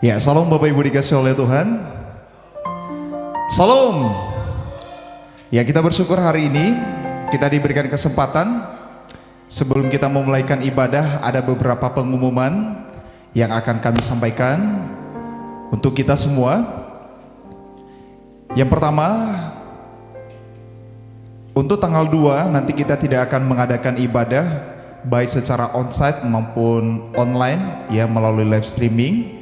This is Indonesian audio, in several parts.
Ya, salam Bapak Ibu dikasih oleh Tuhan. Salam. Ya, kita bersyukur hari ini kita diberikan kesempatan. Sebelum kita memulaikan ibadah, ada beberapa pengumuman yang akan kami sampaikan untuk kita semua. Yang pertama, untuk tanggal 2 nanti kita tidak akan mengadakan ibadah baik secara onsite maupun online ya, melalui live streaming.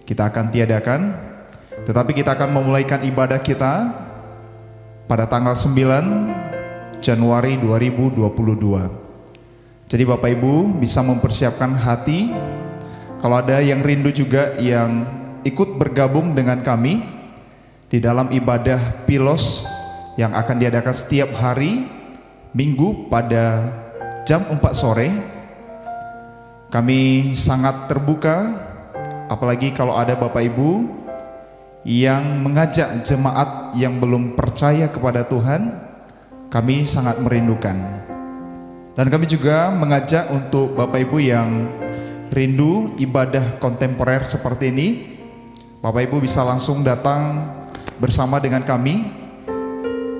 Kita akan tiadakan, tetapi kita akan memulaikan ibadah kita pada tanggal 9 Januari 2022. Jadi Bapak Ibu bisa mempersiapkan hati. Kalau ada yang rindu juga yang ikut bergabung dengan kami di dalam ibadah Pilos yang akan diadakan setiap hari Minggu pada jam 4 sore. Kami sangat terbuka, apalagi kalau ada Bapak Ibu yang mengajak jemaat yang belum percaya kepada Tuhan. Kami sangat merindukan. Dan kami juga mengajak untuk Bapak Ibu yang rindu ibadah kontemporer seperti ini, Bapak Ibu bisa langsung datang bersama dengan kami.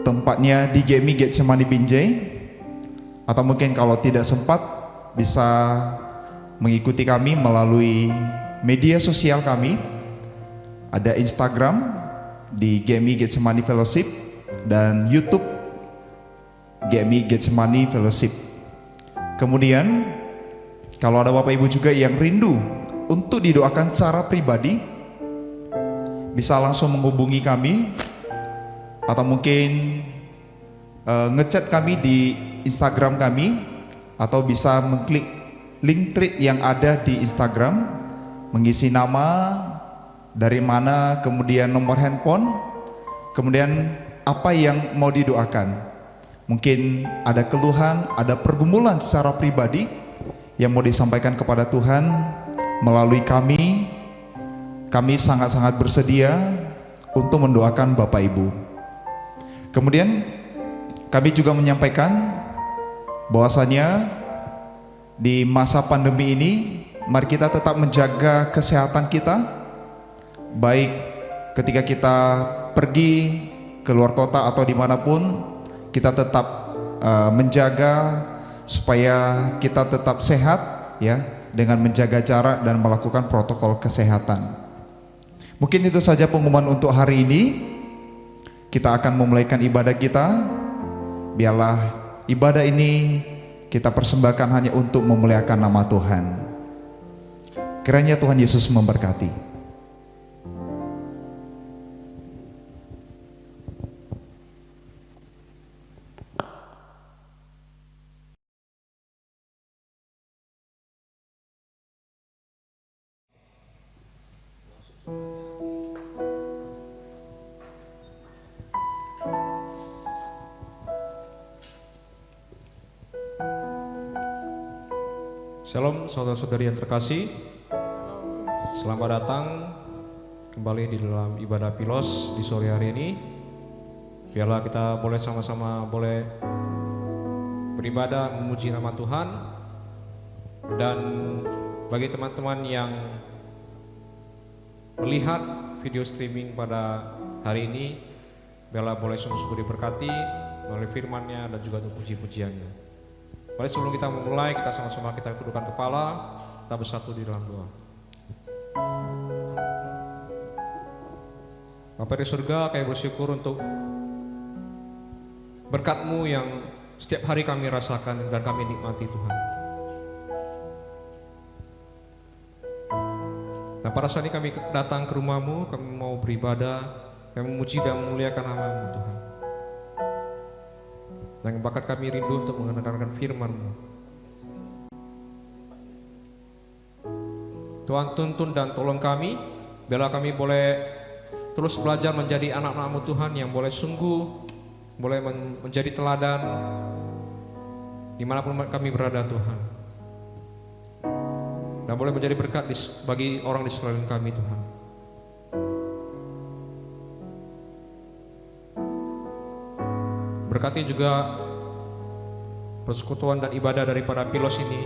Tempatnya di GMI Getsemani Binjai, atau mungkin kalau tidak sempat bisa mengikuti kami melalui media sosial kami. Ada Instagram di GMI Getsemani Fellowship dan YouTube GMI Getsemani Fellowship. Kemudian kalau ada Bapak Ibu juga yang rindu untuk didoakan secara pribadi, bisa langsung menghubungi kami atau mungkin ngechat kami di Instagram kami, atau bisa mengklik link tree yang ada di Instagram, mengisi nama, dari mana, kemudian nomor handphone, kemudian apa yang mau didoakan. Mungkin ada keluhan, ada pergumulan secara pribadi yang mau disampaikan kepada Tuhan melalui kami. Kami sangat-sangat bersedia untuk mendoakan Bapak Ibu. Kemudian kami juga menyampaikan bahwasanya di masa pandemi ini, mari kita tetap menjaga kesehatan kita, baik ketika kita pergi ke luar kota atau dimanapun, kita tetap menjaga supaya kita tetap sehat ya, dengan menjaga jarak dan melakukan protokol kesehatan. Mungkin itu saja pengumuman untuk hari ini. Kita akan memulaikan ibadah kita. Biarlah ibadah ini kita persembahkan hanya untuk memuliakan nama Tuhan. Kiranya Tuhan Yesus memberkati. Shalom saudara-saudari yang terkasih, selamat datang kembali di dalam ibadah Pilos di sore hari ini. Biarlah kita boleh sama-sama boleh beribadah memuji nama Tuhan. Dan bagi teman-teman yang melihat video streaming pada hari ini, biarlah boleh sungguh-sungguh diberkati melalui firman-Nya dan juga untuk puji-pujiannya. Mari sebelum kita memulai, kita sama-sama kita tundukkan kepala, kita bersatu di dalam doa. Bapa di surga, kami bersyukur untuk berkat-Mu yang setiap hari kami rasakan dan kami nikmati Tuhan. Dan pada saat ini kami datang ke rumah-Mu, kami mau beribadah, kami memuji dan memuliakan nama-Mu Tuhan. Dan bakat kami rindu untuk mendengarkan firman-Mu. Tuhan, tuntun dan tolong kami, biarlah kami boleh terus belajar menjadi anak-anak-Mu Tuhan yang boleh sungguh, boleh menjadi teladan dimanapun kami berada Tuhan. Dan boleh menjadi berkat bagi orang di sekeliling kami Tuhan. Berkati juga persekutuan dan ibadah daripada Pilos ini.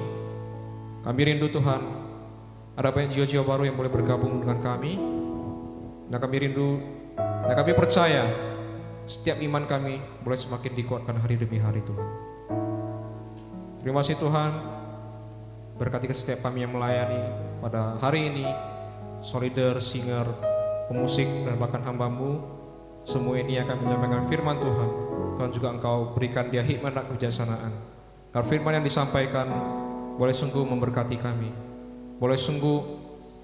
Kami rindu Tuhan, Ada banyak jiwa-jiwa baru yang boleh bergabung dengan kami. Dan kami rindu, dan kami percaya setiap iman kami boleh semakin dikuatkan hari demi hari Tuhan. Terima kasih Tuhan, berkati setiap kami yang melayani pada hari ini, solider, singer, pemusik, dan bahkan hamba-Mu. Semua ini akan menyampaikan firman Tuhan. Tuhan juga Engkau berikan dia hikmat dan kebijaksanaan. Karena firman yang disampaikan boleh sungguh memberkati kami, boleh sungguh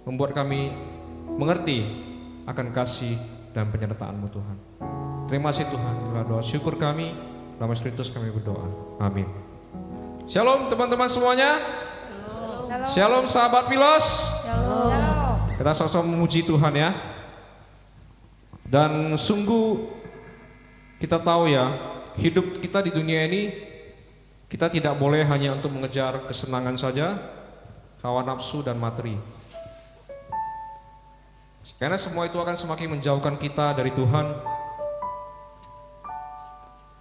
membuat kami mengerti akan kasih dan penyertaan-Mu Tuhan. Terima kasih Tuhan, inilah doa syukur kami, dalam Kristus kami berdoa. Amin. Shalom teman-teman semuanya. Shalom sahabat Pilos. Kita sama-sama memuji Tuhan ya. Dan sungguh kita tahu ya, hidup kita di dunia ini, kita tidak boleh hanya untuk mengejar kesenangan saja, hawa nafsu dan materi. Karena semua itu akan semakin menjauhkan kita dari Tuhan.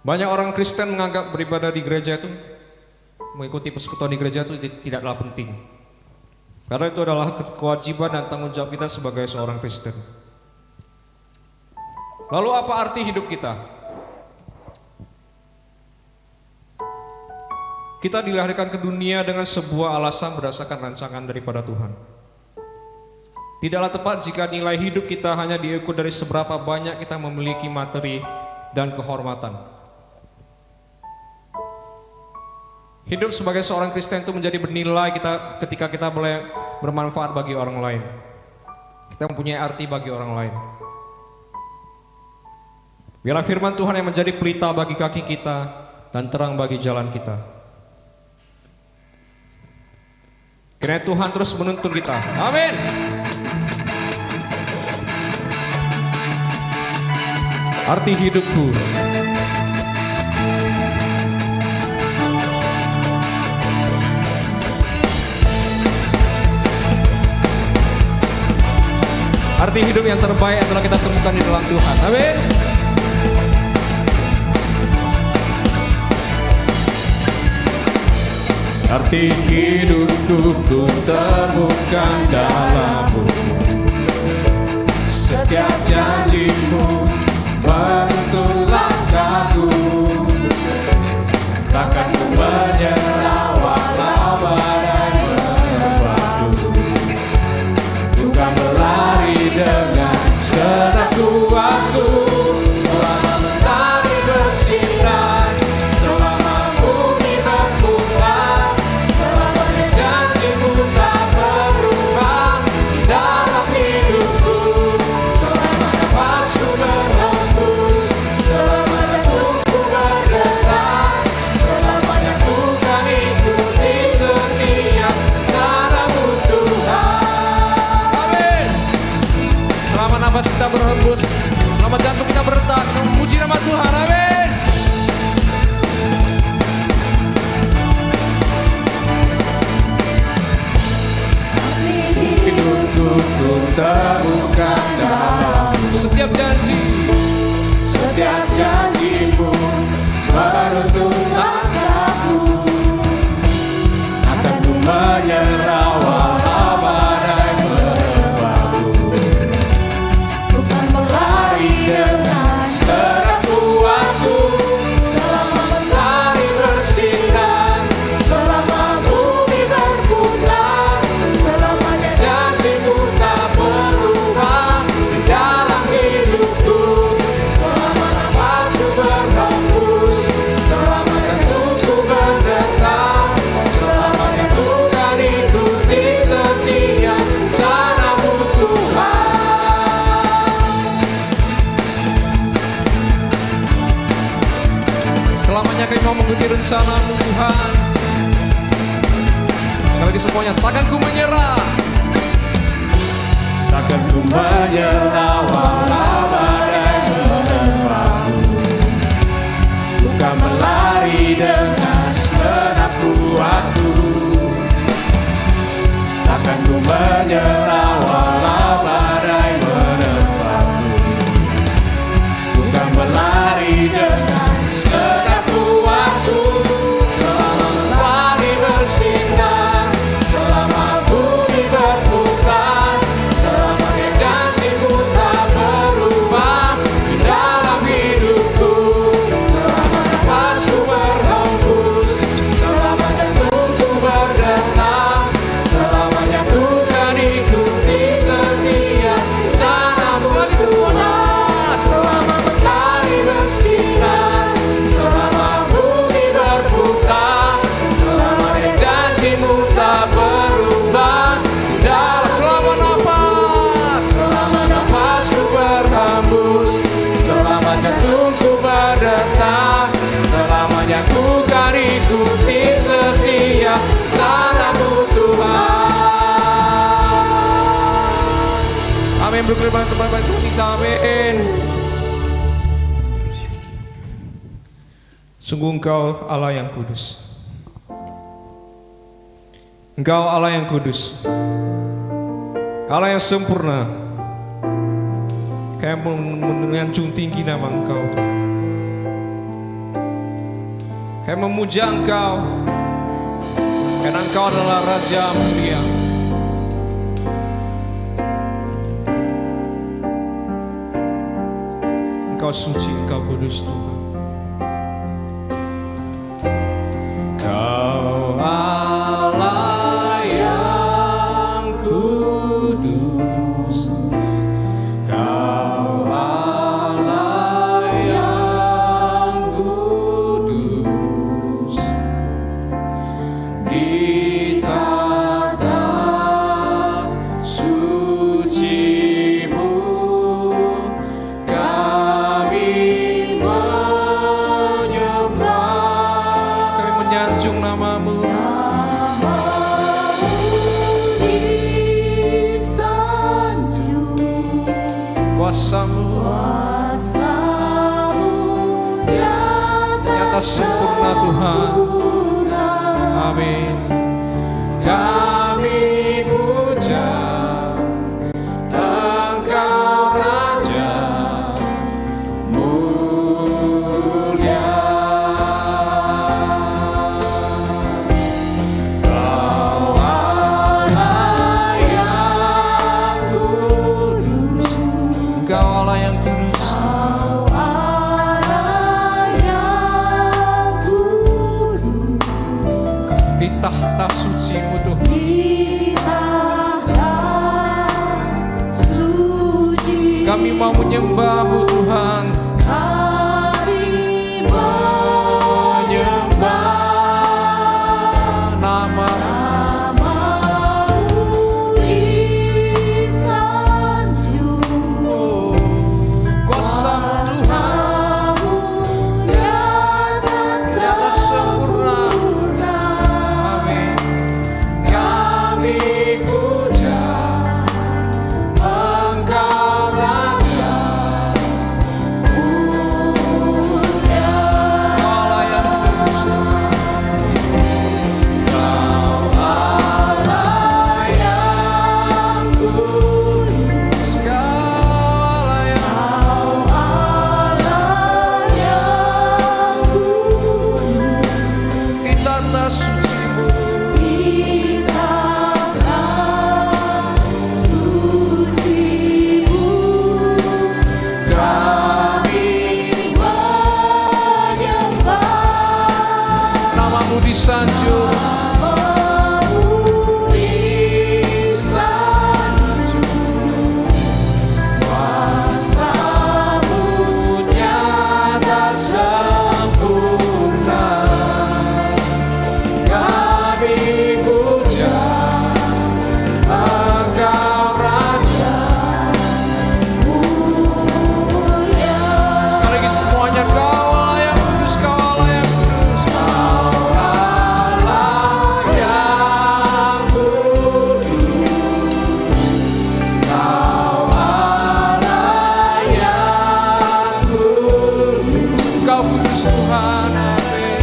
Banyak orang Kristen menganggap beribadah di gereja itu, mengikuti persekutuan di gereja itu tidaklah penting. Karena itu adalah kewajiban dan tanggung jawab kita sebagai seorang Kristen. Lalu apa arti hidup kita? Kita dilahirkan ke dunia dengan sebuah alasan berdasarkan rancangan daripada Tuhan. Tidaklah tepat jika nilai hidup kita hanya diukur dari seberapa banyak kita memiliki materi dan kehormatan. Hidup sebagai seorang Kristen itu menjadi bernilai ketika kita boleh bermanfaat bagi orang lain. Kita mempunyai arti bagi orang lain. Biarlah firman Tuhan yang menjadi pelita bagi kaki kita dan terang bagi jalan kita. Kiranya Tuhan terus menuntun kita. Amin. Arti hidupku. Arti hidup yang terbaik adalah kita temukan di dalam Tuhan. Amin. Arti hidupku ku temukan dalam-Mu. Setiap janji-Mu menuntun langkahku. Takkan ku menyerah walau badai menerpaku. Bukan berlari dengan segenap kuatku. Selama mentari bersinar, selama bumi berputar, selamanya janji-Mu tak berubah di dalam hidupku. Selama nafasku berhembus, selama jantungku berdetak, selamanya ku kan ikuti setiap cara-Mu Tuhan. Amin. Selama nafas kita berhembus, selama jantung kita berdetak, kita memuji nama Tuhan. Amin. Hidupku ku temukan dalam-Mu. Setiap janji, setiap janji-Mu menuntun langkahku. Akan ku menyerah walau badai menerpaku. Bukan berlari dengan segenap kuatku. Selama mentari bersinar, selama bumi berputar, selamanya janji-Mu tak berubah di dalam hidupku. Selama nafasku berhembus, selama jantungku berdetak, selamanya ku kan ikuti setiap cara-Mu Tuhan. Selamanya kami mau mengikuti rencana-Mu Tuhan. Sekali lagi semuanya, takkan ku menyerah. Takkan ku menyerah walau badai menerpaku. Bukan berlari dengan segenap kuatku. Takkan ku menyerah walau badai menerpaku. Bukan berlari dengan segenap kuatku. Selama mentari bersinar, selama bumi berputar, berkelimpahan kepada Tuhan kita, amin. Sungguh Engkau Allah yang kudus. Engkau Allah yang kudus, Allah yang sempurna. Kami menyanjung tinggi nama Engkau. Kami memuja Engkau, karena Engkau adalah Raja mulia. Engkau suci, Engkau kudus Tuhan. Kau Allah yang kudus, Kau Allah yang kudus, di tata suci-Mu kami menyembah, kami menyanjung nama-Mu. Kuasa-Mu nyata sempurna Tuhan. Amin. Kami puja Engkau Raja mulia. Kau Allah yang kudus, Engkau Allah yang kudus, di tahta suci-Mu Tuhan. Kami mau menyembah-Mu Tuhan. Kami menyembah nama-Mu. Kuasa-Mu Tuhan nyata sempurna. Amin. Kami puja Engkau Raja mulia. Allah yang kudus, Kau Allah yang kudus, Kau Allah yang kudus, di tata suci-Mu kami menyembah, nama-Mu disanjung. Kuasa-Mu nyata sempurna. Kami puja Engkau Raja mulia. Sekali lagi semuanya, Kau Allah yang kudus, Kau Allah yang kudus, Kau Allah yang kudus, Kau Allah yang kudus, Engkau kudus Tuhan. Amin.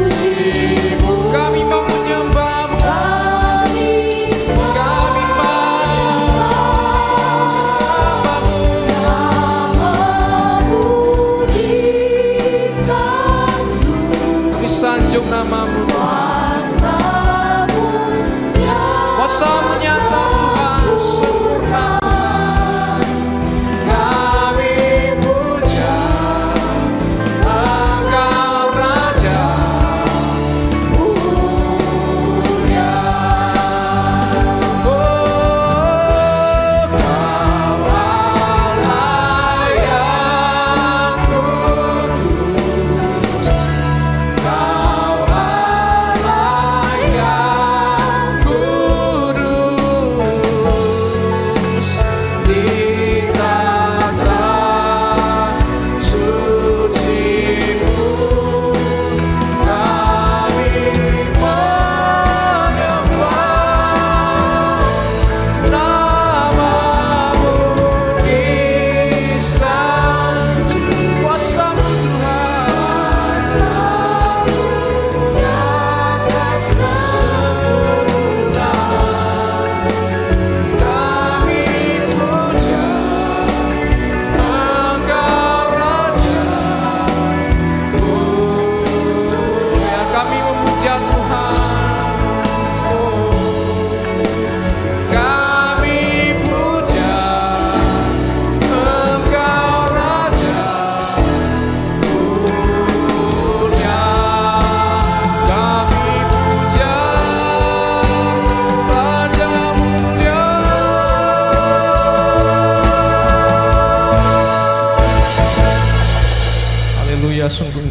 Suci-Mu kami mau menyembah-Mu, kami mau sembah-Mu, kami sanjung nama-Mu. Kuasa-Mu nyata Tuhan, sempurna Tuhan. Kami puja Engkau Raja mulia. Oh, Kau Allah yang kudus, Kau Allah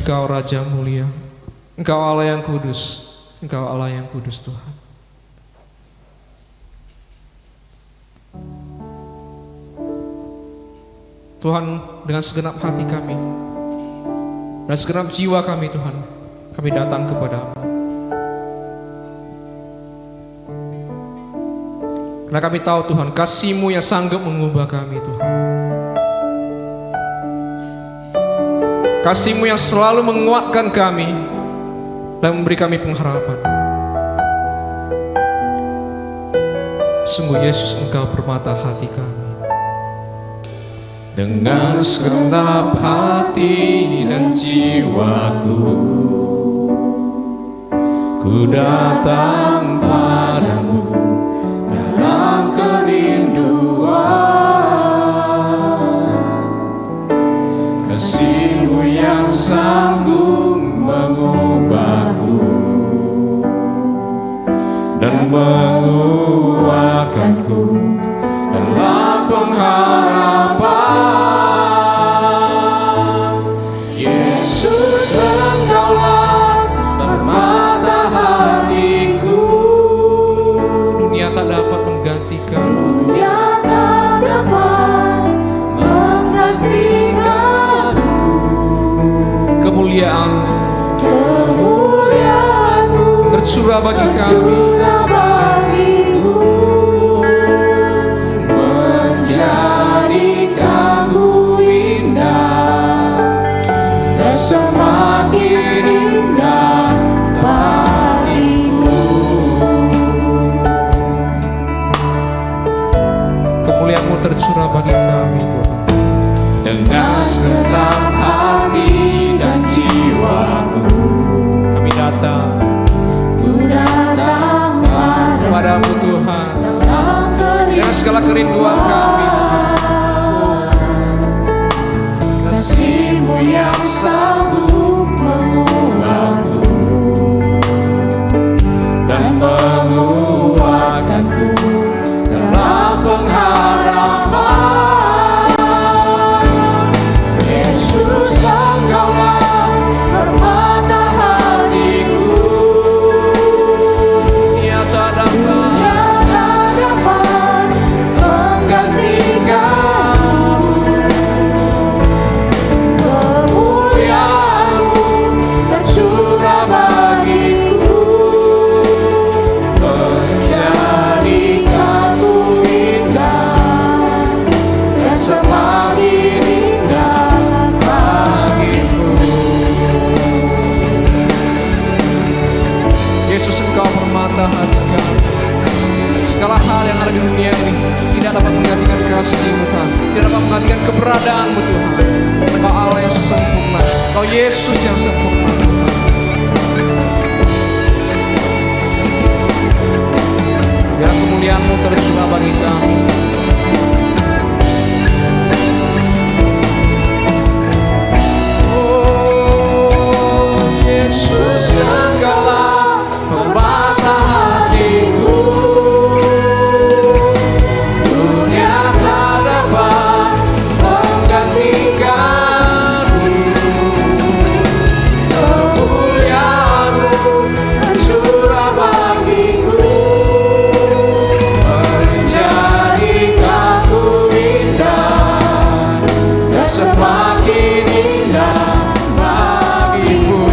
Engkau Raja mulia, Engkau Allah yang kudus, Engkau Allah yang kudus Tuhan. Tuhan, dengan segenap hati kami dan segenap jiwa kami Tuhan, kami datang kepadamu. Karena kami tahu Tuhan, kasih-Mu yang sanggup mengubah kami Tuhan. Kasih-Mu yang selalu menguatkan kami dan memberi kami pengharapan. Sungguh Yesus, Engkau permata hati kami. Dengan segenap hati dan jiwaku, ku datang padamu dalam kerinduan. Kasih-Mu yang sanggup mengubahku dan menguatkanku dalam pengharapan. Yesus, Engkaulah permata hatiku. Dunia tak dapat menggantikan, Dunia tak dapat menggantikanmu. kemuliaan-Mu tercurah bagi kami. Menjadikanku indah dan semakin indah bagiku. Kemuliaan-Mu tercurah bagi kami Tuhan. Dengan segenap hati dan jiwaku, Kami datang kepadamu Tuhan, dengan segala kerinduan kami Tuhan. Kasih-Mu yang sanggup mengubahku dan menguatkanku dalam pengharapan. Yesus, Engkaulah permata hatiku. Dunia tak dapat hati kami. Segala hal yang ada di dunia ini tidak dapat menggantikan kasih-Mu Tuhan, tidak dapat menggantikan keberadaan-Mu Tuhan. Engkau Allah yang sempurna, Engkau Yesus yang sempurna Tuhan. Biar kemuliaan-Mu tercurah bagi kami. Oh Yesus, Engkaulah permata hatiku. Dunia tak dapat menggantikanmu. Kemuliaan-Mu tercurah bagiku, menjadikanku indah dan semakin indah bagimu.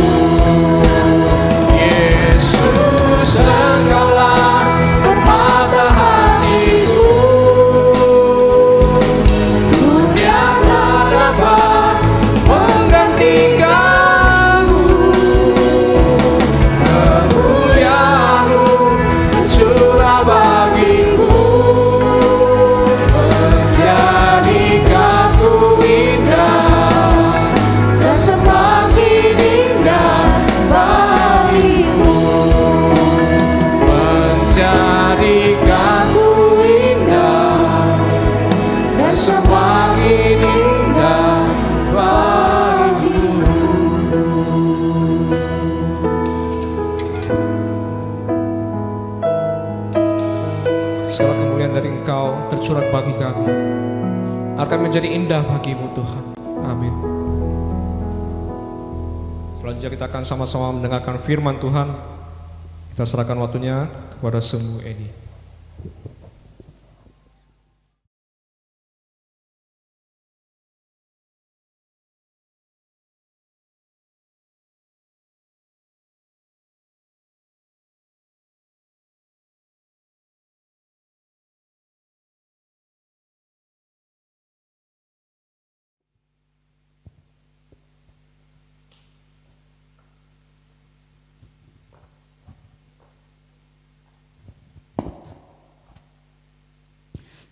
Yesus, Engkaulah permata hatiku. Dunia tak dapat menggantikanmu. Kemuliaan-Mu tercurah bagiku, menjadikanku indah dan semakin indah bagimu. Menjadikanku indah dan semakin indah bagimu. Segala kemuliaan dari Engkau tercurah bagi kami, akan menjadi indah bagi-Mu Tuhan. Amin. Selanjutnya kita akan sama-sama mendengarkan firman Tuhan. Kita serahkan waktunya kepada Semu Edi.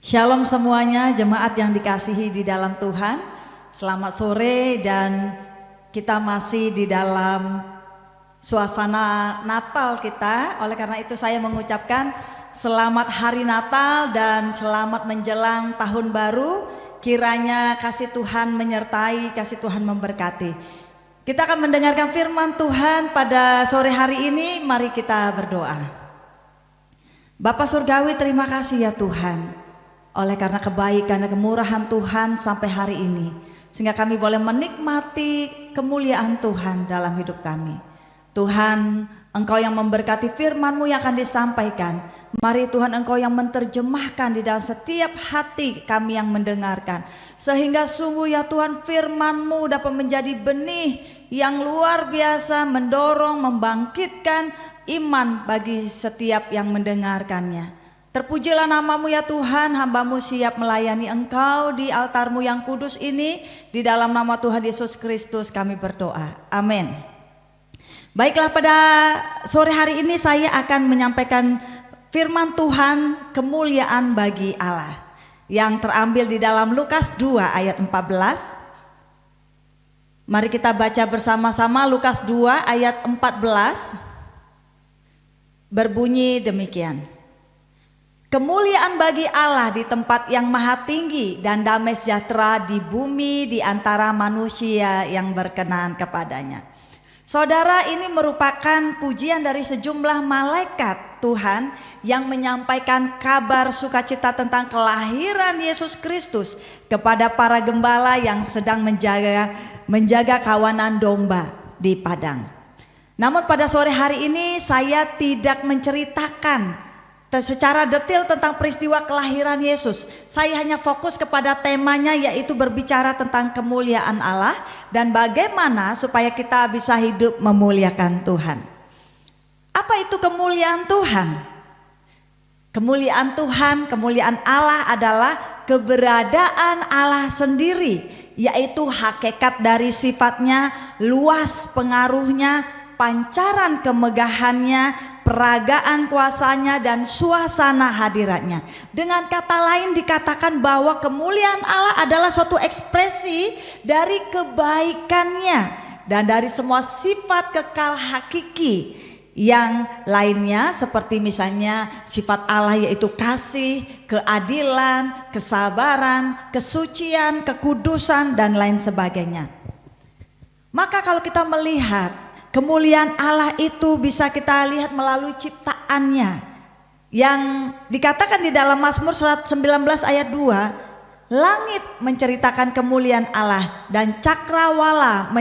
Shalom semuanya, jemaat yang dikasihi di dalam Tuhan. Selamat sore dan kita masih di dalam suasana Natal kita. Oleh karena itu saya mengucapkan selamat hari Natal dan selamat menjelang tahun baru. Kiranya kasih Tuhan menyertai, kasih Tuhan memberkati. Kita akan mendengarkan firman Tuhan pada sore hari ini. Mari kita berdoa. Bapa Surgawi, terima kasih ya Tuhan, oleh karena kebaikan dan kemurahan Tuhan sampai hari ini, sehingga kami boleh menikmati kemuliaan Tuhan dalam hidup kami. Tuhan, Engkau yang memberkati firman-Mu yang akan disampaikan. Mari Tuhan, Engkau yang menerjemahkan di dalam setiap hati kami yang mendengarkan, sehingga sungguh ya Tuhan, firman-Mu dapat menjadi benih yang luar biasa, mendorong, membangkitkan iman bagi setiap yang mendengarkannya. Terpujilah namamu ya Tuhan, hamba-Mu siap melayani Engkau di altar-Mu yang kudus ini. Di dalam nama Tuhan Yesus Kristus kami berdoa, amin. Baiklah, pada sore hari ini saya akan menyampaikan firman Tuhan, kemuliaan bagi Allah, yang terambil di dalam Lukas 2 ayat 14. Mari kita baca bersama-sama Lukas 2 ayat 14. Berbunyi demikian. Kemuliaan bagi Allah di tempat yang maha tinggi dan damai sejahtera di bumi di antara manusia yang berkenan kepadanya. Saudara, ini merupakan pujian dari sejumlah malaikat Tuhan yang menyampaikan kabar sukacita tentang kelahiran Yesus Kristus kepada para gembala yang sedang menjaga kawanan domba di padang. Namun pada sore hari ini saya tidak menceritakan secara detail tentang peristiwa kelahiran Yesus. Saya hanya fokus kepada temanya, yaitu berbicara tentang kemuliaan Allah dan bagaimana supaya kita bisa hidup memuliakan Tuhan. Apa itu kemuliaan Tuhan? Kemuliaan Tuhan, kemuliaan Allah adalah keberadaan Allah sendiri, yaitu hakikat dari sifatnya, luas pengaruhnya, pancaran kemegahannya, peragaan kuasanya, dan suasana hadiratnya. Dengan kata lain dikatakan bahwa kemuliaan Allah adalah suatu ekspresi dari kebaikannya dan dari semua sifat kekal hakiki yang lainnya, seperti misalnya sifat Allah yaitu kasih, keadilan, kesabaran, kesucian, kekudusan, dan lain sebagainya. Maka kalau kita melihat kemuliaan Allah itu bisa kita lihat melalui ciptaannya, yang dikatakan di dalam Mazmur 119 ayat 2, langit menceritakan kemuliaan Allah dan cakrawala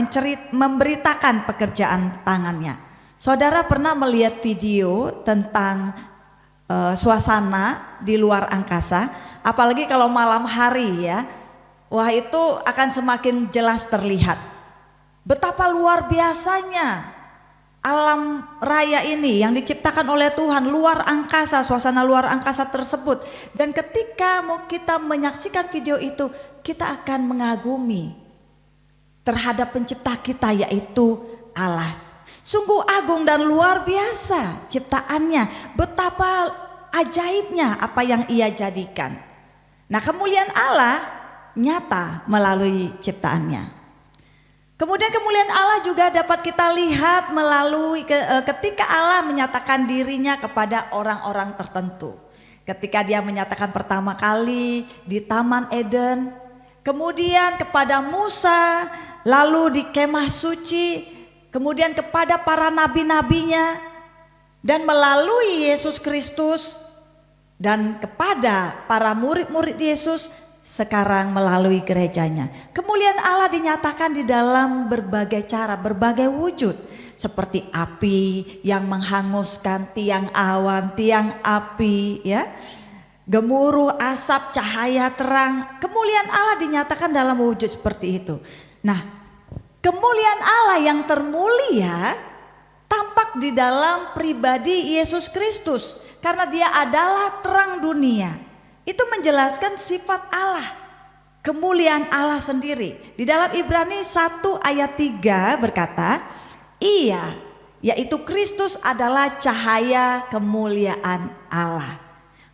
memberitakan pekerjaan tangannya. Saudara pernah melihat video tentang suasana di luar angkasa, apalagi kalau malam hari ya, wah itu akan semakin jelas terlihat betapa luar biasanya alam raya ini yang diciptakan oleh Tuhan, luar angkasa, suasana luar angkasa tersebut. Dan ketika mau kita menyaksikan video itu, kita akan mengagumi terhadap pencipta kita, yaitu Allah. Sungguh agung dan luar biasa ciptaannya, betapa ajaibnya apa yang Ia jadikan. Nah, kemuliaan Allah nyata melalui ciptaannya. Kemudian kemuliaan Allah juga dapat kita lihat melalui ketika Allah menyatakan dirinya kepada orang-orang tertentu. Ketika Dia menyatakan pertama kali di Taman Eden, kemudian kepada Musa, lalu di kemah suci, kemudian kepada para nabi-nabinya, dan melalui Yesus Kristus dan kepada para murid-murid Yesus sekarang melalui gerejanya. Kemuliaan Allah dinyatakan di dalam berbagai cara, berbagai wujud. Seperti api yang menghanguskan, tiang awan, tiang api, ya, gemuruh asap, cahaya terang. Kemuliaan Allah dinyatakan dalam wujud seperti itu. Nah, kemuliaan Allah yang termulia tampak di dalam pribadi Yesus Kristus, karena Dia adalah terang dunia. Itu menjelaskan sifat Allah, kemuliaan Allah sendiri. Di dalam Ibrani 1 ayat 3 berkata, Ia, yaitu Kristus adalah cahaya kemuliaan Allah.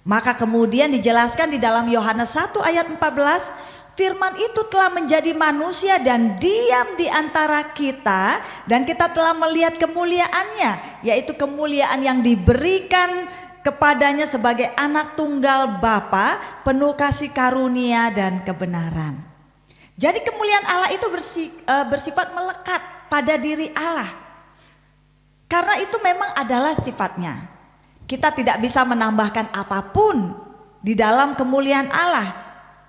Maka kemudian dijelaskan di dalam Yohanes 1 ayat 14, firman itu telah menjadi manusia dan diam di antara kita, dan kita telah melihat kemuliaannya, yaitu kemuliaan yang diberikan kepadanya sebagai anak tunggal Bapa, penuh kasih karunia dan kebenaran. Jadi kemuliaan Allah itu bersifat melekat pada diri Allah. Karena itu memang adalah sifatnya. Kita tidak bisa menambahkan apapun di dalam kemuliaan Allah.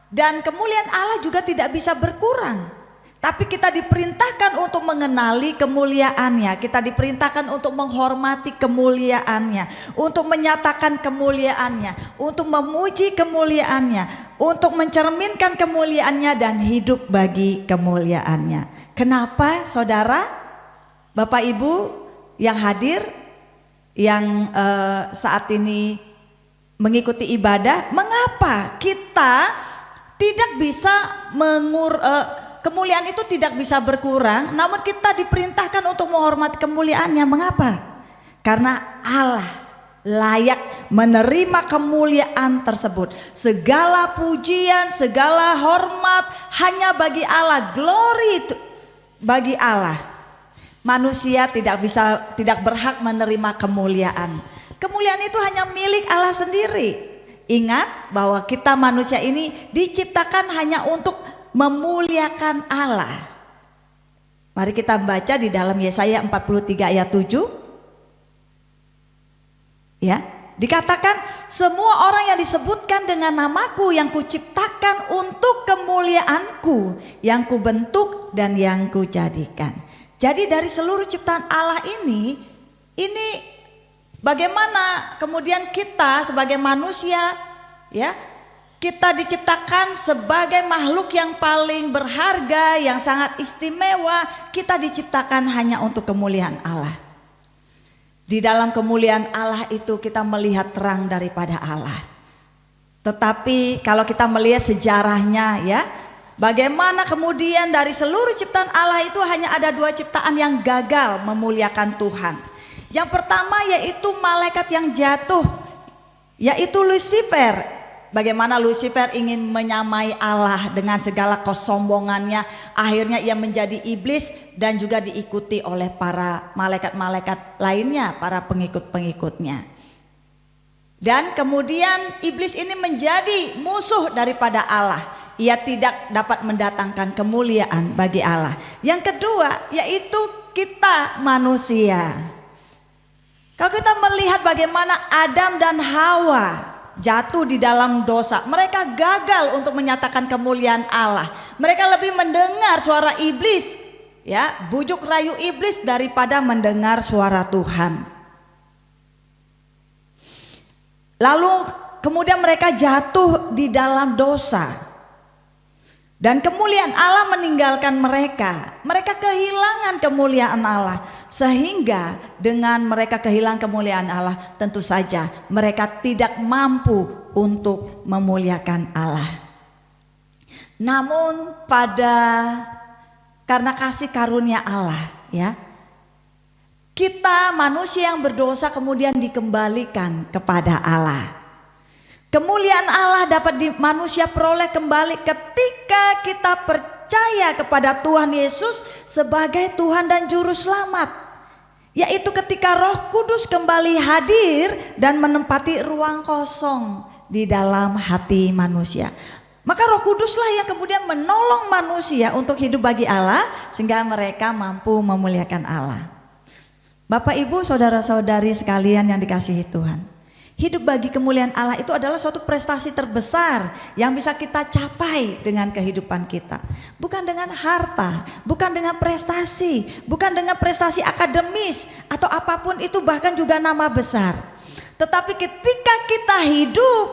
Dan kemuliaan Allah juga tidak bisa berkurang. Tapi kita diperintahkan untuk mengenali kemuliaannya. Kita diperintahkan untuk menghormati kemuliaannya, untuk menyatakan kemuliaannya, untuk memuji kemuliaannya, untuk mencerminkan kemuliaannya dan hidup bagi kemuliaannya. Kenapa saudara, Bapak Ibu yang hadir, yang saat ini mengikuti ibadah, mengapa kita tidak bisa kemuliaan itu tidak bisa berkurang, namun kita diperintahkan untuk menghormati kemuliaannya. Mengapa? Karena Allah layak menerima kemuliaan tersebut. Segala pujian, segala hormat hanya bagi Allah, glory bagi Allah. Manusia tidak berhak menerima kemuliaan. Kemuliaan itu hanya milik Allah sendiri. Ingat bahwa kita manusia ini diciptakan hanya untuk memuliakan Allah. Mari kita baca di dalam Yesaya 43 ayat 7. Ya, dikatakan semua orang yang disebutkan dengan namaku yang kuciptakan untuk kemuliaanku, yang kubentuk dan yang kujadikan. Jadi dari seluruh ciptaan Allah ini bagaimana kemudian kita sebagai manusia, ya, kita diciptakan sebagai makhluk yang paling berharga, yang sangat istimewa. Kita diciptakan hanya untuk kemuliaan Allah. Di dalam kemuliaan Allah itu kita melihat terang daripada Allah. Tetapi kalau kita melihat sejarahnya, ya, bagaimana kemudian dari seluruh ciptaan Allah itu hanya ada 2 ciptaan yang gagal memuliakan Tuhan. Yang pertama yaitu malaikat yang jatuh, yaitu Lucifer. Bagaimana Lucifer ingin menyamai Allah dengan segala kesombongannya, akhirnya ia menjadi iblis dan juga diikuti oleh para malaikat-malaikat lainnya, para pengikut-pengikutnya. Dan kemudian iblis ini menjadi musuh daripada Allah. Ia tidak dapat mendatangkan kemuliaan bagi Allah. Yang kedua yaitu kita manusia. Kalau kita melihat bagaimana Adam dan Hawa jatuh di dalam dosa, mereka gagal untuk menyatakan kemuliaan Allah. Mereka lebih mendengar suara iblis, ya, bujuk rayu iblis daripada mendengar suara Tuhan. Lalu kemudian mereka jatuh di dalam dosa, dan kemuliaan Allah meninggalkan mereka. Mereka kehilangan kemuliaan Allah. Sehingga dengan mereka kehilangan kemuliaan Allah, tentu saja mereka tidak mampu untuk memuliakan Allah. Namun karena kasih karunia Allah, ya, kita manusia yang berdosa kemudian dikembalikan kepada Allah. Kemuliaan Allah dapat manusia peroleh kembali ketika kita percaya kepada Tuhan Yesus sebagai Tuhan dan Juru Selamat, yaitu ketika Roh Kudus kembali hadir dan menempati ruang kosong di dalam hati manusia. Maka Roh Kuduslah yang kemudian menolong manusia untuk hidup bagi Allah sehingga mereka mampu memuliakan Allah. Bapak Ibu, saudara-saudari sekalian yang dikasihi Tuhan, Hidup bagi kemuliaan Allah itu adalah suatu prestasi terbesar yang bisa kita capai dengan kehidupan kita. Bukan dengan harta, bukan dengan prestasi, bukan dengan prestasi akademis atau apapun itu, bahkan juga nama besar. Tetapi ketika kita hidup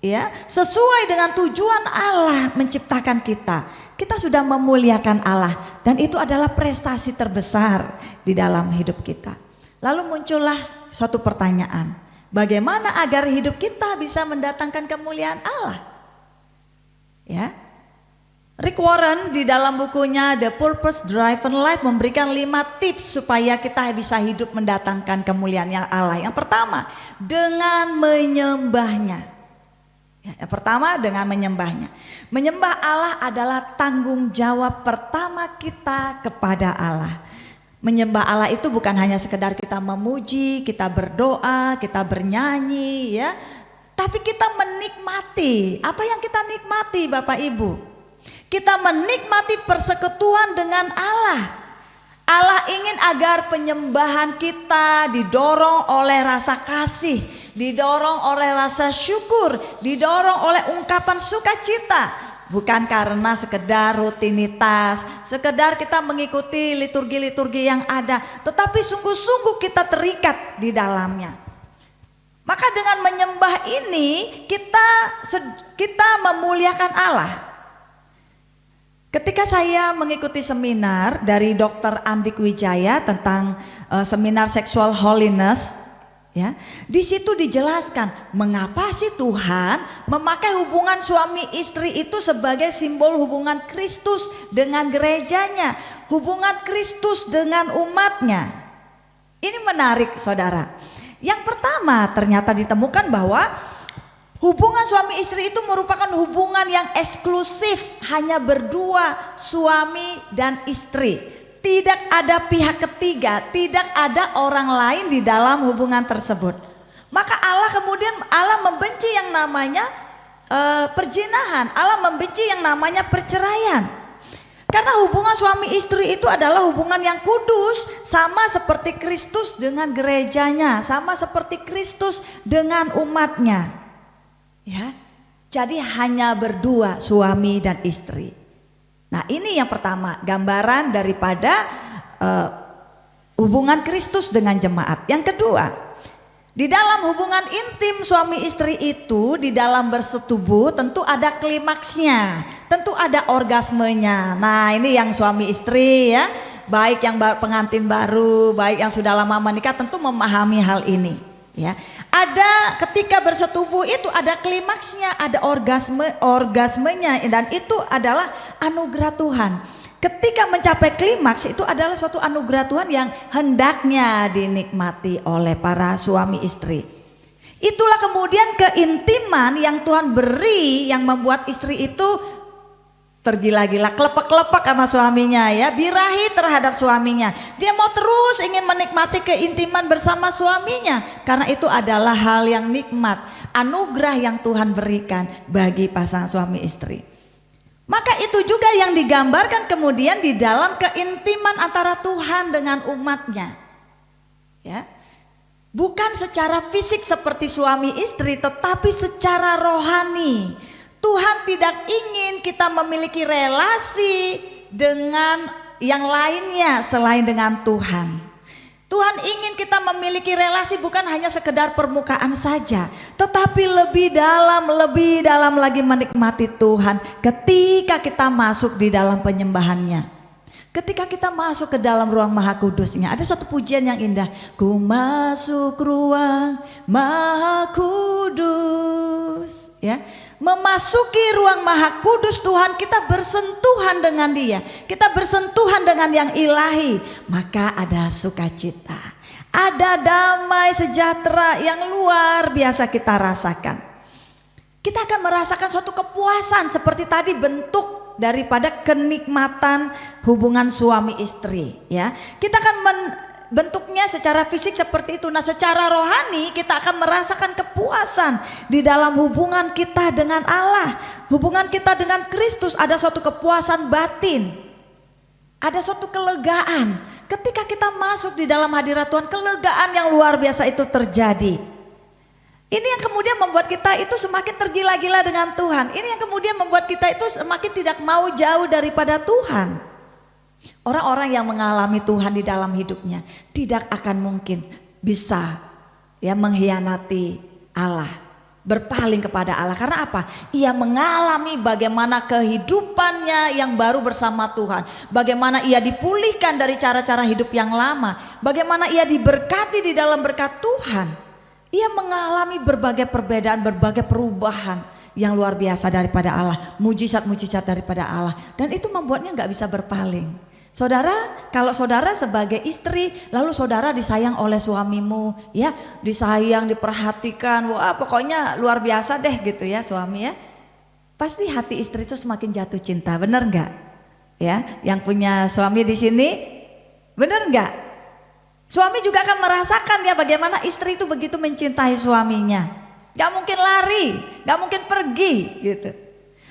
ya sesuai dengan tujuan Allah menciptakan kita, kita sudah memuliakan Allah dan itu adalah prestasi terbesar di dalam hidup kita. Lalu muncullah suatu pertanyaan. Bagaimana agar hidup kita bisa mendatangkan kemuliaan Allah? Ya. Rick Warren di dalam bukunya The Purpose Driven Life memberikan 5 tips supaya kita bisa hidup mendatangkan kemuliaan yang Allah. Yang pertama, dengan menyembahnya. Yang pertama, dengan menyembahnya. Menyembah Allah adalah tanggung jawab pertama kita kepada Allah. Menyembah Allah itu bukan hanya sekedar kita memuji, kita berdoa, kita bernyanyi ya. Tapi kita menikmati. Apa yang kita nikmati Bapak Ibu? Kita menikmati persekutuan dengan Allah. Allah ingin agar penyembahan kita didorong oleh rasa kasih, didorong oleh rasa syukur, didorong oleh ungkapan sukacita. Bukan karena sekedar rutinitas, sekedar kita mengikuti liturgi-liturgi yang ada, tetapi sungguh-sungguh kita terikat di dalamnya. Maka dengan menyembah ini kita memuliakan Allah. Ketika saya mengikuti seminar dari Dr. Andik Wijaya tentang seminar sexual holiness, ya, di situ dijelaskan mengapa sih Tuhan memakai hubungan suami istri itu sebagai simbol hubungan Kristus dengan gerejanya, hubungan Kristus dengan umatnya. Ini menarik saudara. Yang pertama ternyata ditemukan bahwa hubungan suami istri itu merupakan hubungan yang eksklusif, hanya berdua, suami dan istri. Tidak ada pihak ketiga, tidak ada orang lain di dalam hubungan tersebut. Maka Allah membenci yang namanya perzinahan, Allah membenci yang namanya perceraian. Karena hubungan suami istri itu adalah hubungan yang kudus, sama seperti Kristus dengan gerejanya, sama seperti Kristus dengan umatnya. Ya, jadi hanya berdua suami dan istri. Nah ini yang pertama, gambaran daripada hubungan Kristus dengan jemaat. Yang kedua, di dalam hubungan intim suami istri itu, di dalam bersetubuh tentu ada klimaksnya, tentu ada orgasmenya. Nah ini yang suami istri ya, baik yang pengantin baru, baik yang sudah lama menikah tentu memahami hal ini. Ya, ada ketika bersetubuh itu ada klimaksnya, ada orgasmenya dan itu adalah anugerah Tuhan. Ketika mencapai klimaks itu adalah suatu anugerah Tuhan yang hendaknya dinikmati oleh para suami istri. Itulah kemudian keintiman yang Tuhan beri yang membuat istri itu tergila-gila, kelepek-kelepek sama suaminya ya, birahi terhadap suaminya. Dia mau terus ingin menikmati keintiman bersama suaminya karena itu adalah hal yang nikmat, anugerah yang Tuhan berikan bagi pasangan suami istri. Maka itu juga yang digambarkan kemudian di dalam keintiman antara Tuhan dengan umatnya. Ya. Bukan secara fisik seperti suami istri, tetapi secara rohani. Tuhan tidak ingin kita memiliki relasi dengan yang lainnya selain dengan Tuhan. Tuhan ingin kita memiliki relasi bukan hanya sekedar permukaan saja, tetapi lebih dalam lagi menikmati Tuhan ketika kita masuk di dalam penyembahannya. Ketika kita masuk ke dalam ruang maha kudusnya, ada satu pujian yang indah. Ku masuk ruang maha kudus, ya. Memasuki ruang maha kudus Tuhan, kita bersentuhan dengan Dia, kita bersentuhan dengan yang ilahi, maka ada sukacita, ada damai sejahtera yang luar biasa kita rasakan. Kita akan merasakan suatu kepuasan seperti tadi bentuk daripada kenikmatan hubungan suami istri ya. Kita akan bentuknya secara fisik seperti itu. Nah secara rohani kita akan merasakan kepuasan di dalam hubungan kita dengan Allah. Hubungan kita dengan Kristus ada suatu kepuasan batin, ada suatu kelegaan. Ketika kita masuk di dalam hadirat Tuhan, kelegaan yang luar biasa itu terjadi. Ini yang kemudian membuat kita itu semakin tergila-gila dengan Tuhan. Ini yang kemudian membuat kita itu semakin tidak mau jauh daripada Tuhan. Orang-orang yang mengalami Tuhan di dalam hidupnya tidak akan mungkin bisa mengkhianati Allah, berpaling kepada Allah. Karena apa? Ia mengalami bagaimana kehidupannya yang baru bersama Tuhan, bagaimana ia dipulihkan dari cara-cara hidup yang lama, bagaimana ia diberkati di dalam berkat Tuhan. Ia mengalami berbagai perbedaan, berbagai perubahan yang luar biasa daripada Allah, mujizat-mujizat daripada Allah, dan itu membuatnya nggak bisa berpaling. Saudara, kalau saudara sebagai istri, lalu saudara disayang oleh suamimu, ya, disayang, diperhatikan, wah pokoknya luar biasa deh gitu ya suami ya. Pasti hati istri itu semakin jatuh cinta, benar nggak? Ya, yang punya suami di sini, benar nggak? Suami juga akan merasakan ya bagaimana istri itu begitu mencintai suaminya, gak mungkin lari, gak mungkin pergi gitu.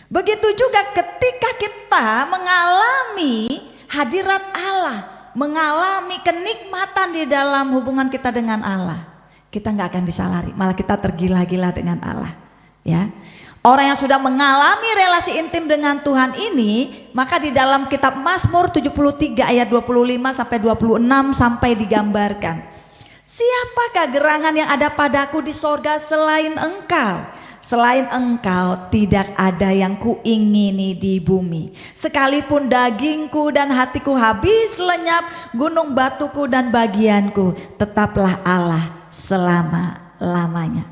Begitu juga ketika kita mengalami hadirat Allah, mengalami kenikmatan di dalam hubungan kita dengan Allah, kita nggak akan bisa lari, malah kita tergila-gila dengan Allah. Ya, orang yang sudah mengalami relasi intim dengan Tuhan ini, maka di dalam kitab Mazmur 73 ayat 25 sampai 26 sampai digambarkan, siapakah gerangan yang ada padaku di sorga selain Engkau? Selain Engkau tidak ada yang kuingini di bumi. Sekalipun dagingku dan hatiku habis lenyap, gunung batuku dan bagianku, tetaplah Allah selama-lamanya.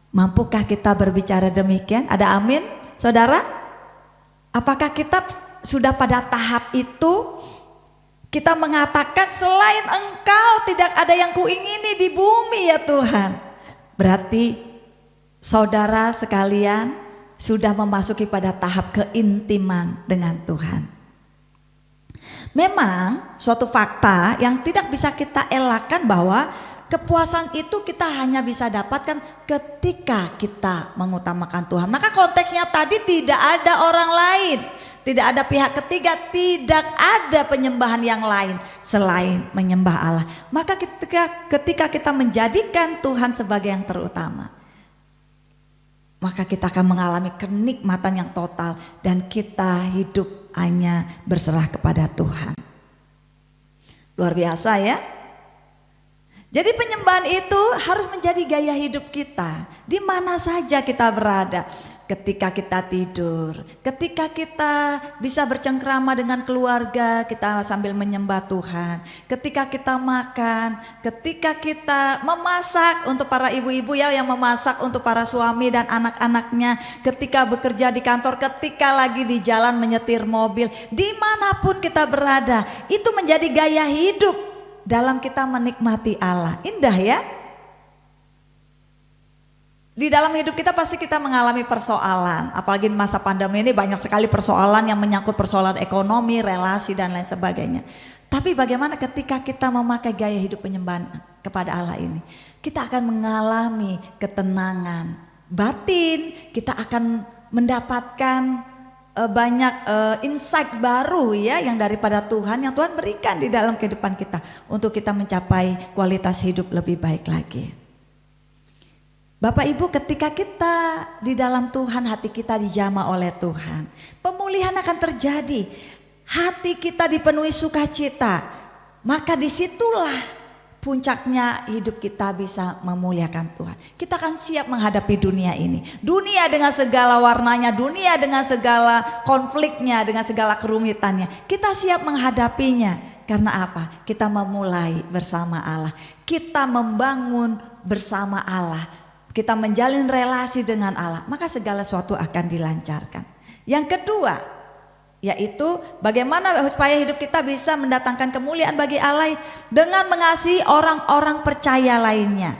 Mampukah kita berbicara demikian? Ada amin, saudara? Apakah kita sudah pada tahap itu? Kita mengatakan selain Engkau tidak ada yang kuingini di bumi ya Tuhan. Berarti saudara sekalian sudah memasuki pada tahap keintiman dengan Tuhan. Memang suatu fakta yang tidak bisa kita elakkan bahwa kepuasan itu kita hanya bisa dapatkan ketika kita mengutamakan Tuhan. Maka konteksnya tadi tidak ada orang lain, tidak ada pihak ketiga, tidak ada penyembahan yang lain selain menyembah Allah. Maka ketika kita menjadikan Tuhan sebagai yang terutama, maka kita akan mengalami kenikmatan yang total dan kita hidup hanya berserah kepada Tuhan. Luar biasa ya. Jadi penyembahan itu harus menjadi gaya hidup kita di mana saja kita berada. Ketika kita tidur, ketika kita bisa bercengkrama dengan keluarga, kita sambil menyembah Tuhan. Ketika kita makan, ketika kita memasak untuk para ibu-ibu ya yang memasak untuk para suami dan anak-anaknya. Ketika bekerja di kantor, ketika lagi di jalan menyetir mobil, dimanapun kita berada, itu menjadi gaya hidup dalam kita menikmati Allah. Indah ya. Di dalam hidup kita pasti kita mengalami persoalan, apalagi di masa pandemi ini banyak sekali persoalan yang menyangkut persoalan ekonomi, relasi dan lain sebagainya. Tapi bagaimana ketika kita memakai gaya hidup penyembahan kepada Allah ini, kita akan mengalami ketenangan batin, kita akan mendapatkan banyak insight baru ya yang daripada Tuhan, yang Tuhan berikan di dalam kehidupan kita untuk kita mencapai kualitas hidup lebih baik lagi. Bapak Ibu, ketika kita di dalam Tuhan, hati kita dijamah oleh Tuhan, pemulihan akan terjadi. Hati kita dipenuhi sukacita, maka disitulah puncaknya hidup kita bisa memuliakan Tuhan. Kita akan siap menghadapi dunia ini, dunia dengan segala warnanya, dunia dengan segala konfliknya, dengan segala kerumitannya. Kita siap menghadapinya. Karena apa? Kita memulai bersama Allah, kita membangun bersama Allah, kita menjalin relasi dengan Allah, maka segala sesuatu akan dilancarkan. Yang kedua, yaitu bagaimana supaya hidup kita bisa mendatangkan kemuliaan bagi Allah dengan mengasihi orang-orang percaya lainnya.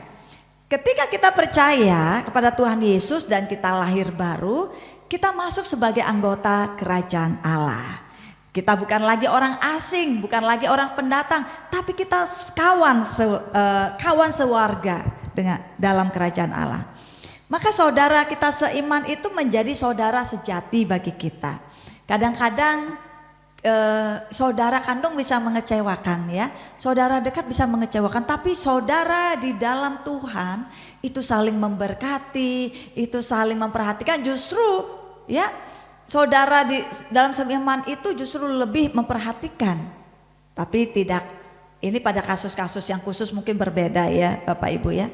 Ketika kita percaya kepada Tuhan Yesus dan kita lahir baru, kita masuk sebagai anggota kerajaan Allah. Kita bukan lagi orang asing, bukan lagi orang pendatang, tapi kita kawan sewarga dengan dalam kerajaan Allah. Maka saudara kita seiman itu menjadi saudara sejati bagi kita. Kadang-kadang saudara kandung bisa mengecewakan ya, saudara dekat bisa mengecewakan, tapi saudara di dalam Tuhan itu saling memberkati, itu saling memperhatikan. Justru ya saudara di dalam seiman itu justru lebih memperhatikan. Tapi tidak, ini pada kasus-kasus yang khusus mungkin berbeda ya Bapak Ibu ya.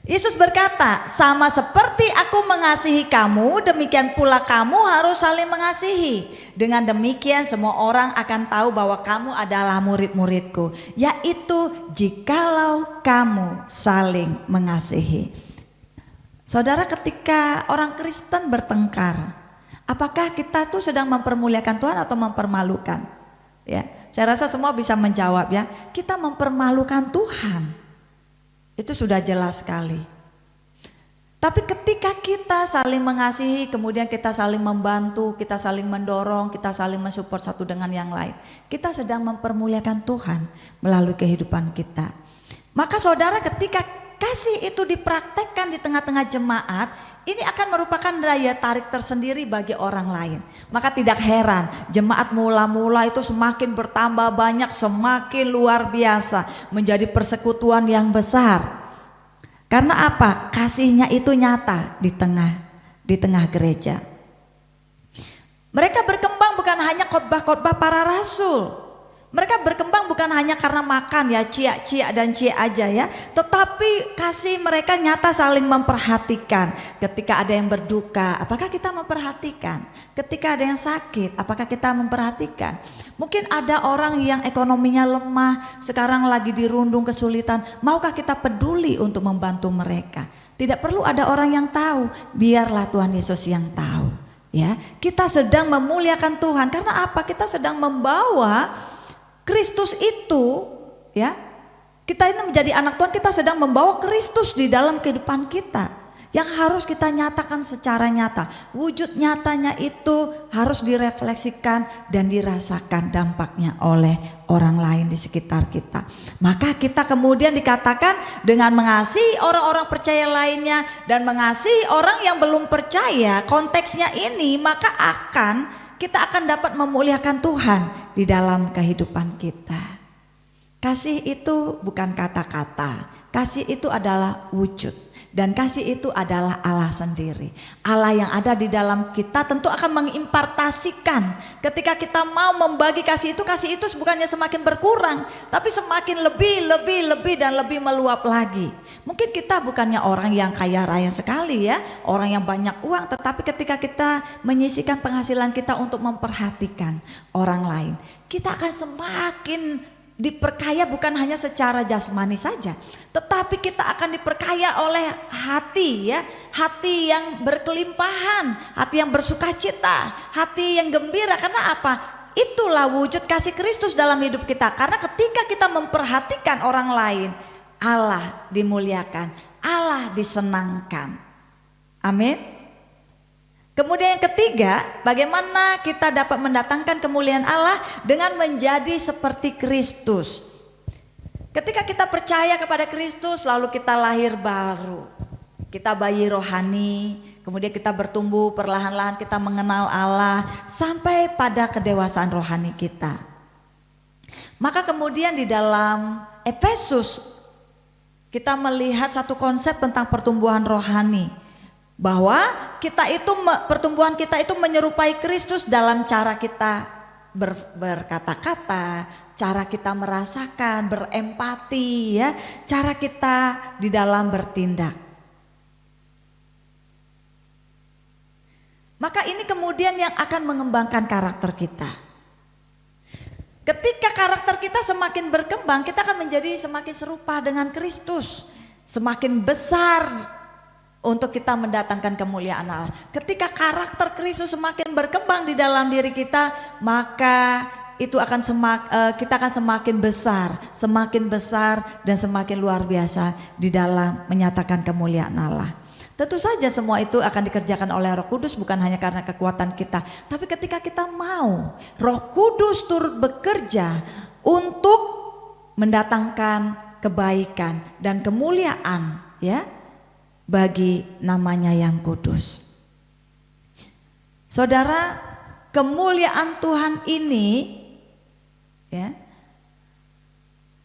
Yesus berkata, sama seperti aku mengasihi kamu, demikian pula kamu harus saling mengasihi. Dengan demikian semua orang akan tahu bahwa kamu adalah murid-muridku, yaitu jikalau kamu saling mengasihi. Saudara, ketika orang Kristen bertengkar, apakah kita tuh sedang mempermuliakan Tuhan atau mempermalukan? Ya, saya rasa semua bisa menjawab ya, kita mempermalukan Tuhan. Itu sudah jelas sekali. Tapi ketika kita saling mengasihi, kemudian kita saling membantu, kita saling mendorong, kita saling mensupport satu dengan yang lain, kita sedang mempermuliakan Tuhan melalui kehidupan kita. Maka saudara, ketika kasih itu dipraktekkan di tengah-tengah jemaat, ini akan merupakan daya tarik tersendiri bagi orang lain. Maka tidak heran jemaat mula-mula itu semakin bertambah banyak, semakin luar biasa, menjadi persekutuan yang besar. Karena apa? Kasihnya itu nyata di tengah gereja. Mereka berkembang bukan hanya khotbah-khotbah para rasul. Mereka berkembang bukan hanya karena makan ya, cia-cia dan cia aja ya, tetapi kasih mereka nyata saling memperhatikan. Ketika ada yang berduka, apakah kita memperhatikan? Ketika ada yang sakit, apakah kita memperhatikan? Mungkin ada orang yang ekonominya lemah, sekarang lagi dirundung kesulitan, maukah kita peduli untuk membantu mereka? Tidak perlu ada orang yang tahu, biarlah Tuhan Yesus yang tahu. Ya, kita sedang memuliakan Tuhan karena apa? Kita sedang membawa Kristus itu ya, kita ini menjadi anak Tuhan, kita sedang membawa Kristus di dalam kehidupan kita yang harus kita nyatakan secara nyata. Wujud nyatanya itu harus direfleksikan dan dirasakan dampaknya oleh orang lain di sekitar kita. Maka kita kemudian dikatakan dengan mengasihi orang-orang percaya lainnya dan mengasihi orang yang belum percaya, konteksnya ini, maka kita akan dapat memuliakan Tuhan di dalam kehidupan kita. Kasih itu bukan kata-kata, kasih itu adalah wujud. Dan kasih itu adalah Allah sendiri. Allah yang ada di dalam kita tentu akan mengimpartasikan. Ketika kita mau membagi kasih itu bukannya semakin berkurang, tapi semakin lebih dan lebih meluap lagi. Mungkin kita bukannya orang yang kaya raya sekali ya, orang yang banyak uang, tetapi ketika kita menyisihkan penghasilan kita untuk memperhatikan orang lain, kita akan semakin diperkaya bukan hanya secara jasmani saja, tetapi kita akan diperkaya oleh hati ya, hati yang berkelimpahan, hati yang bersukacita, hati yang gembira. Karena apa? Itulah wujud kasih Kristus dalam hidup kita. Karena ketika kita memperhatikan orang lain, Allah dimuliakan, Allah disenangkan. Amin. Kemudian yang ketiga, bagaimana kita dapat mendatangkan kemuliaan Allah dengan menjadi seperti Kristus. Ketika kita percaya kepada Kristus, lalu kita lahir baru. Kita bayi rohani, kemudian kita bertumbuh perlahan-lahan, kita mengenal Allah sampai pada kedewasaan rohani kita. Maka kemudian di dalam Efesus kita melihat satu konsep tentang pertumbuhan rohani. Bahwa pertumbuhan kita itu menyerupai Kristus dalam cara kita berkata-kata, cara kita merasakan, berempati ya, cara kita di dalam bertindak. Maka ini kemudian yang akan mengembangkan karakter kita. Ketika karakter kita semakin berkembang, kita akan menjadi semakin serupa dengan Kristus, semakin besar untuk kita mendatangkan kemuliaan Allah. Ketika karakter Kristus semakin berkembang di dalam diri kita, maka itu akan kita akan semakin besar dan semakin luar biasa di dalam menyatakan kemuliaan Allah. Tentu saja semua itu akan dikerjakan oleh Roh Kudus, bukan hanya karena kekuatan kita, tapi ketika kita mau Roh Kudus turut bekerja untuk mendatangkan kebaikan dan kemuliaan ya, bagi namanya yang kudus. Saudara, kemuliaan Tuhan ini, ya,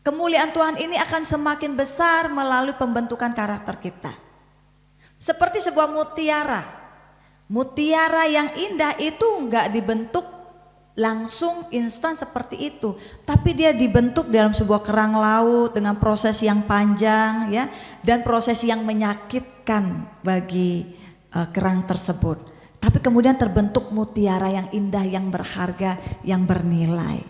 kemuliaan Tuhan ini akan semakin besar melalui pembentukan karakter kita. Seperti sebuah mutiara. Mutiara yang indah itu enggak dibentuk langsung instan seperti itu, tapi dia dibentuk dalam sebuah kerang laut dengan proses yang panjang, ya, dan proses yang menyakitkan bagi kerang tersebut. Tapi kemudian terbentuk mutiara yang indah, yang berharga, yang bernilai.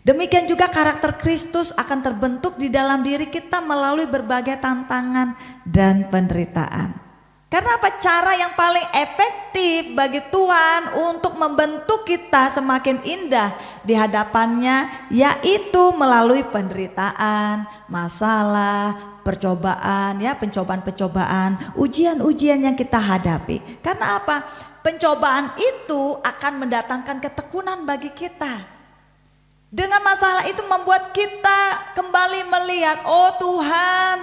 Demikian juga karakter Kristus akan terbentuk di dalam diri kita melalui berbagai tantangan dan penderitaan. Karena apa? Cara yang paling efektif bagi Tuhan untuk membentuk kita semakin indah di hadapannya, yaitu melalui penderitaan, masalah, percobaan, ya, pencobaan-pencobaan, ujian-ujian yang kita hadapi. Karena apa? Pencobaan itu akan mendatangkan ketekunan bagi kita. Dengan masalah itu membuat kita kembali melihat, oh Tuhan,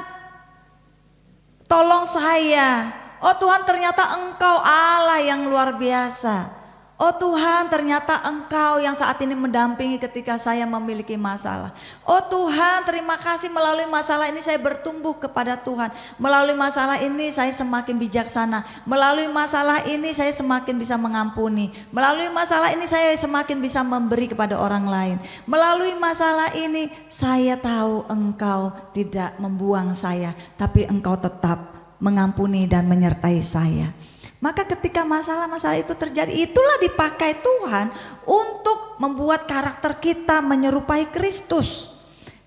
tolong saya. Oh Tuhan, ternyata Engkau Allah yang luar biasa. Oh Tuhan, ternyata Engkau yang saat ini mendampingi ketika saya memiliki masalah. Oh Tuhan, terima kasih, melalui masalah ini saya bertumbuh kepada Tuhan. Melalui masalah ini saya semakin bijaksana. Melalui masalah ini saya semakin bisa mengampuni. Melalui masalah ini saya semakin bisa memberi kepada orang lain. Melalui masalah ini saya tahu Engkau tidak membuang saya, tapi Engkau tetap mengampuni dan menyertai saya. Maka ketika masalah-masalah itu terjadi, itulah dipakai Tuhan untuk membuat karakter kita menyerupai Kristus.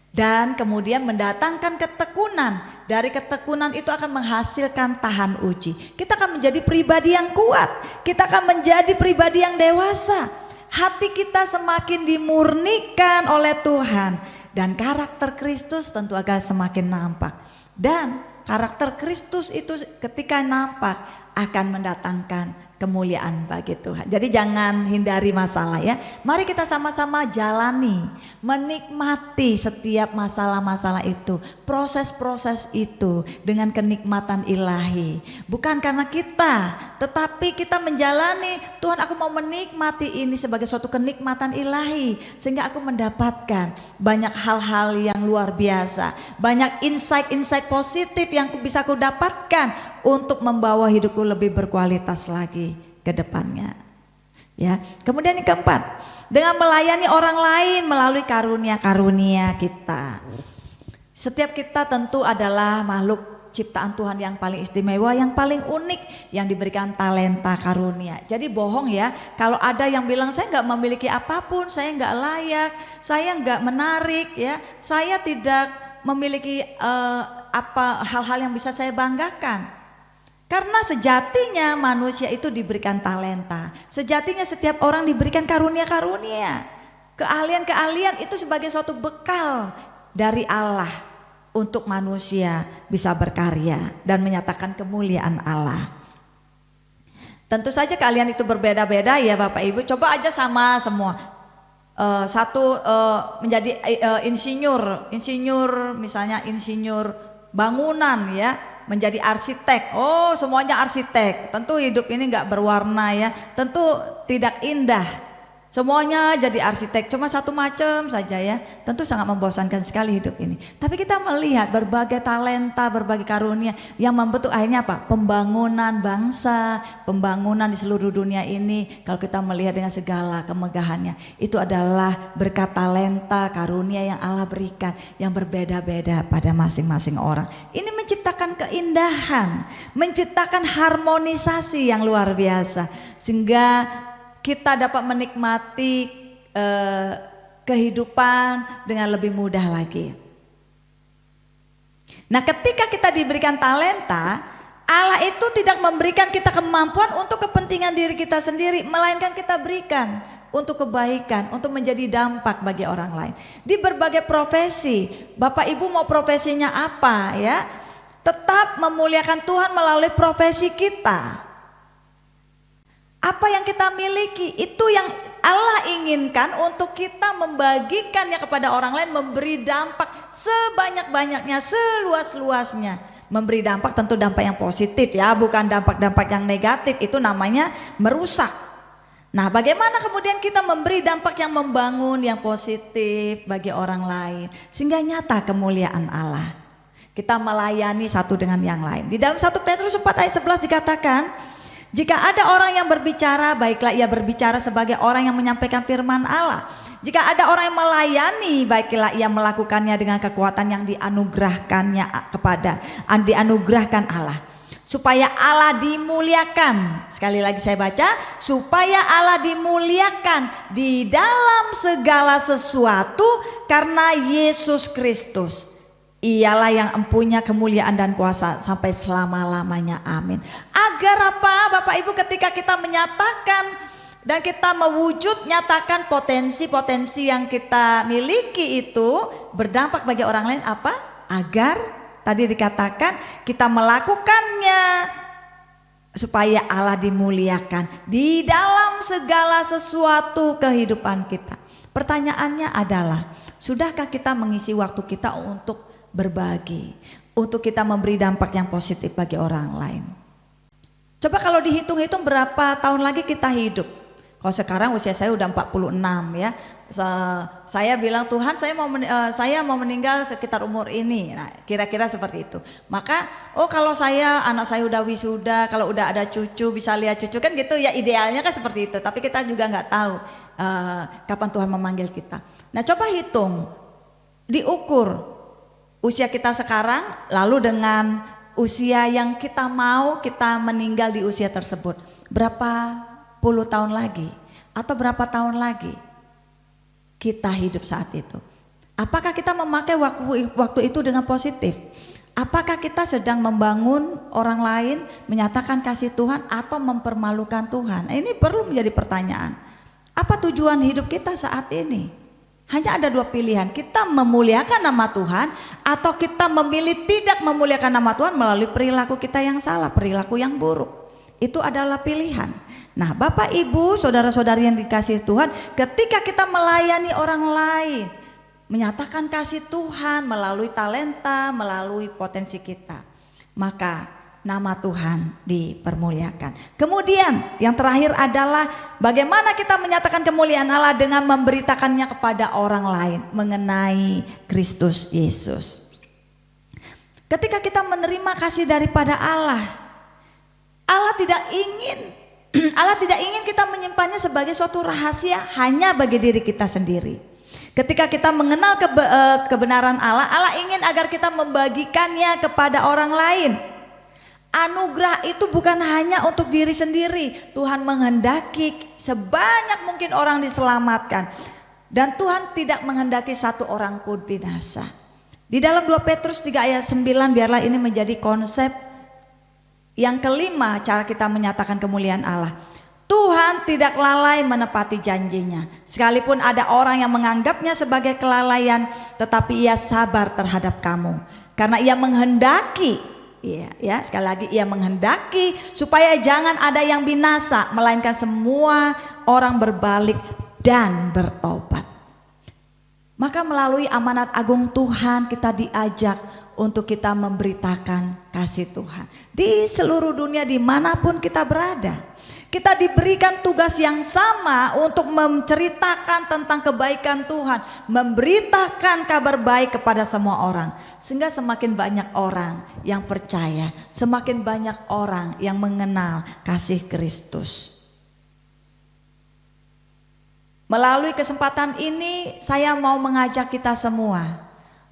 Dan kemudian mendatangkan ketekunan. Dari ketekunan itu akan menghasilkan tahan uji. Kita akan menjadi pribadi yang kuat. Kita akan menjadi pribadi yang dewasa. Hati kita semakin dimurnikan oleh Tuhan. Dan karakter Kristus tentu akan semakin nampak. Dan karakter Kristus itu ketika nampak akan mendatangkan kemuliaan bagi Tuhan. Jadi jangan hindari masalah, ya. Mari kita sama-sama jalani, menikmati setiap masalah-masalah itu, proses-proses itu dengan kenikmatan ilahi. Bukan karena kita, tetapi kita menjalani, Tuhan aku mau menikmati ini sebagai suatu kenikmatan ilahi. Sehingga aku mendapatkan banyak hal-hal yang luar biasa. Banyak insight-insight positif yang bisa aku dapatkan untuk membawa hidupku lebih berkualitas lagi ke depannya. Ya. Kemudian yang keempat, dengan melayani orang lain melalui karunia-karunia kita. Setiap kita tentu adalah makhluk ciptaan Tuhan yang paling istimewa, yang paling unik, yang diberikan talenta karunia. Jadi bohong ya kalau ada yang bilang saya nggak memiliki apapun, saya nggak layak, saya nggak menarik, ya, saya tidak memiliki hal-hal yang bisa saya banggakan. Karena sejatinya manusia itu diberikan talenta. Sejatinya setiap orang diberikan karunia-karunia. Keahlian-keahlian itu sebagai suatu bekal dari Allah untuk manusia bisa berkarya dan menyatakan kemuliaan Allah. Tentu saja keahlian itu berbeda-beda ya Bapak Ibu. Coba aja sama semua. Satu menjadi insinyur, misalnya insinyur bangunan, ya, menjadi arsitek. Oh, semuanya arsitek. Tentu hidup ini nggak berwarna, ya. Tentu tidak indah. Semuanya jadi arsitek, cuma satu macam saja, ya. Tentu sangat membosankan sekali hidup ini. Tapi kita melihat berbagai talenta, berbagai karunia yang membentuk akhirnya apa? Pembangunan bangsa, pembangunan di seluruh dunia ini. Kalau kita melihat dengan segala kemegahannya, itu adalah berkat talenta, karunia yang Allah berikan yang berbeda-beda pada masing-masing orang. Ini menciptakan keindahan, menciptakan harmonisasi yang luar biasa, sehingga kita dapat menikmati kehidupan dengan lebih mudah lagi. Nah, ketika kita diberikan talenta, Allah itu tidak memberikan kita kemampuan untuk kepentingan diri kita sendiri, melainkan kita berikan untuk kebaikan, untuk menjadi dampak bagi orang lain. Di berbagai profesi, Bapak Ibu mau profesinya apa, ya? Tetap memuliakan Tuhan melalui profesi kita. Apa yang kita miliki itu yang Allah inginkan untuk kita membagikannya kepada orang lain, memberi dampak sebanyak-banyaknya, seluas-luasnya. Memberi dampak tentu dampak yang positif, ya, bukan dampak-dampak yang negatif, itu namanya merusak. Nah, bagaimana kemudian kita memberi dampak yang membangun, yang positif bagi orang lain, sehingga nyata kemuliaan Allah. Kita melayani satu dengan yang lain. Di dalam 1 Petrus 4 ayat 11 dikatakan, jika ada orang yang berbicara, baiklah ia berbicara sebagai orang yang menyampaikan firman Allah. Jika ada orang yang melayani, baiklah ia melakukannya dengan kekuatan yang dianugerahkan Allah. Supaya Allah dimuliakan. Sekali lagi saya baca, supaya Allah dimuliakan di dalam segala sesuatu karena Yesus Kristus. Ialah yang empunya kemuliaan dan kuasa sampai selama-lamanya. Amin. Agar apa Bapak Ibu, ketika kita menyatakan dan kita mewujud nyatakan potensi-potensi yang kita miliki itu berdampak bagi orang lain apa? Agar tadi dikatakan kita melakukannya supaya Allah dimuliakan di dalam segala sesuatu kehidupan kita. Pertanyaannya adalah, sudahkah kita mengisi waktu kita untuk berbagi, untuk kita memberi dampak yang positif bagi orang lain? Coba kalau dihitung-hitung berapa tahun lagi kita hidup. Kalau sekarang usia saya udah 46 ya. Saya bilang Tuhan saya mau meninggal sekitar umur ini. Nah, kira-kira seperti itu. Maka kalau anak saya udah wisuda, kalau udah ada cucu, bisa lihat cucu kan gitu ya, idealnya kan seperti itu. Tapi kita juga nggak tahu kapan Tuhan memanggil kita. Nah, coba hitung, diukur usia kita sekarang lalu dengan usia yang kita mau kita meninggal di usia tersebut. Berapa puluh tahun lagi atau berapa tahun lagi kita hidup saat itu? Apakah kita memakai waktu itu dengan positif? Apakah kita sedang membangun orang lain, menyatakan kasih Tuhan, atau mempermalukan Tuhan? Ini perlu menjadi pertanyaan. Apa tujuan hidup kita saat ini? Hanya ada dua pilihan, kita memuliakan nama Tuhan atau kita memilih tidak memuliakan nama Tuhan melalui perilaku kita yang salah, perilaku yang buruk. Itu adalah pilihan. Nah, Bapak Ibu, saudara-saudari yang dikasihi Tuhan, ketika kita melayani orang lain, menyatakan kasih Tuhan melalui talenta, melalui potensi kita, maka nama Tuhan dipermuliakan. Kemudian yang terakhir adalah bagaimana kita menyatakan kemuliaan Allah dengan memberitakannya kepada orang lain mengenai Kristus Yesus. Ketika kita menerima kasih daripada Allah tidak ingin kita menyimpannya sebagai suatu rahasia hanya bagi diri kita sendiri. Ketika kita mengenal kebenaran Allah, Allah ingin agar kita membagikannya kepada orang lain. Anugerah itu bukan hanya untuk diri sendiri. Tuhan menghendaki sebanyak mungkin orang diselamatkan. Dan Tuhan tidak menghendaki satu orang pun binasa. Di dalam 2 Petrus 3 ayat 9, biarlah ini menjadi konsep yang kelima cara kita menyatakan kemuliaan Allah. Tuhan tidak lalai menepati janjinya. Sekalipun ada orang yang menganggapnya sebagai kelalaian, tetapi ia sabar terhadap kamu. Karena ia menghendaki, sekali lagi ia menghendaki supaya jangan ada yang binasa, melainkan semua orang berbalik dan bertobat. Maka melalui amanat agung Tuhan kita diajak untuk kita memberitakan kasih Tuhan di seluruh dunia dimanapun kita berada. Kita diberikan tugas yang sama untuk menceritakan tentang kebaikan Tuhan, memberitakan kabar baik kepada semua orang, sehingga semakin banyak orang yang percaya, semakin banyak orang yang mengenal kasih Kristus. Melalui kesempatan ini saya mau mengajak kita semua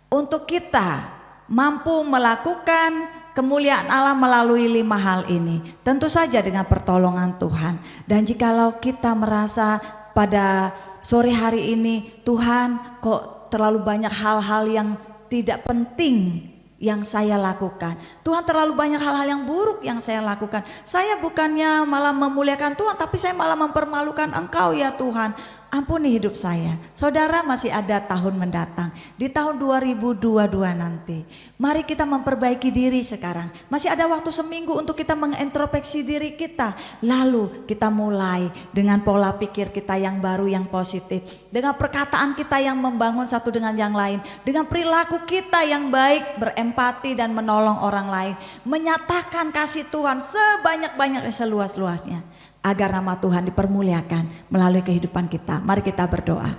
untuk kita mampu melakukan kemuliaan Allah melalui 5 hal ini. Tentu saja dengan pertolongan Tuhan. Dan jikalau kita merasa pada sore hari ini, Tuhan kok terlalu banyak hal-hal yang tidak penting yang saya lakukan. Tuhan terlalu banyak hal-hal yang buruk yang saya lakukan. Saya bukannya malah memuliakan Tuhan, tapi saya malah mempermalukan Engkau ya Tuhan. Ampuni hidup saya. Saudara, masih ada tahun mendatang. Di tahun 2022 nanti. Mari kita memperbaiki diri sekarang. Masih ada waktu seminggu untuk kita mengintrospeksi diri kita. Lalu kita mulai dengan pola pikir kita yang baru, yang positif. Dengan perkataan kita yang membangun satu dengan yang lain. Dengan perilaku kita yang baik, berempati dan menolong orang lain. Menyatakan kasih Tuhan sebanyak-banyaknya, seluas-luasnya. agar nama Tuhan dipermuliakan melalui kehidupan kita. Mari kita berdoa.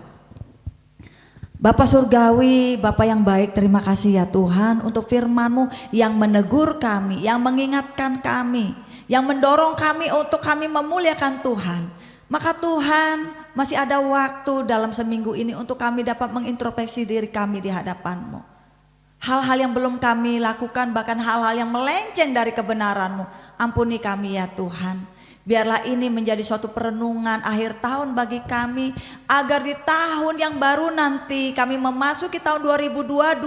Bapa Surgawi, Bapa yang baik, terima kasih ya Tuhan untuk firman-Mu yang menegur kami, yang mengingatkan kami, yang mendorong kami untuk kami memuliakan Tuhan. Maka Tuhan, masih ada waktu dalam seminggu ini untuk kami dapat mengintrospeksi diri kami di hadapan-Mu. Hal-hal yang belum kami lakukan, bahkan hal-hal yang melenceng dari kebenaran-Mu, ampuni kami ya Tuhan. Biarlah ini menjadi suatu perenungan akhir tahun bagi kami, agar di tahun yang baru nanti kami memasuki tahun 2022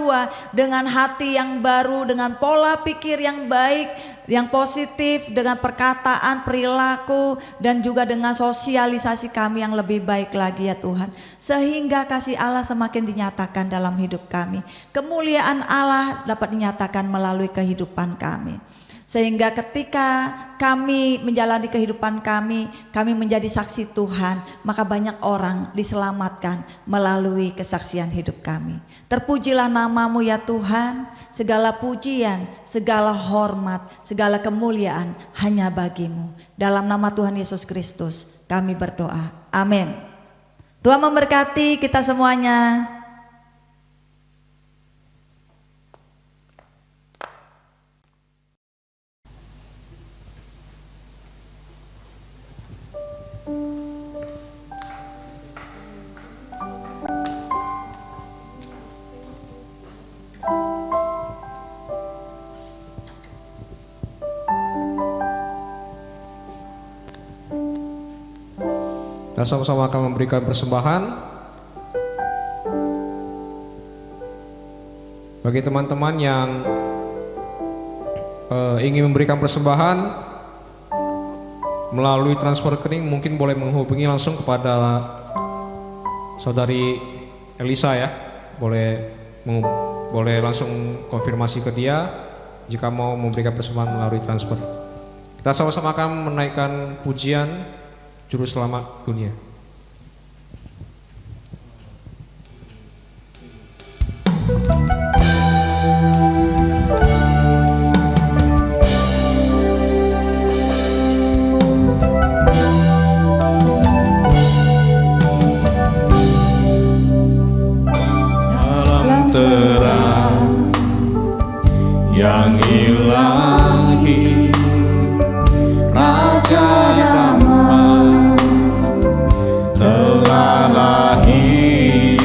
dengan hati yang baru, dengan pola pikir yang baik, yang positif, dengan perkataan, perilaku, dan juga dengan sosialisasi kami yang lebih baik lagi ya Tuhan. Sehingga kasih Allah semakin dinyatakan dalam hidup kami. Kemuliaan Allah dapat dinyatakan melalui kehidupan kami. Sehingga ketika kami menjalani kehidupan kami menjadi saksi Tuhan, maka banyak orang diselamatkan melalui kesaksian hidup kami. Terpujilah nama-Mu ya Tuhan, segala pujian, segala hormat, segala kemuliaan hanya bagi-Mu. Dalam nama Tuhan Yesus Kristus kami berdoa, amin. Tuhan memberkati kita semuanya. Dan sama-sama akan memberikan persembahan. Bagi teman-teman yang ingin memberikan persembahan melalui transfer rekening, mungkin boleh menghubungi langsung kepada saudari Elisa ya. Boleh langsung konfirmasi ke dia jika mau memberikan persembahan melalui transfer. Kita sama-sama akan menaikkan pujian Juru Selamat Dunia. Dalam terang yang ilahi, Raja damai telah lahir,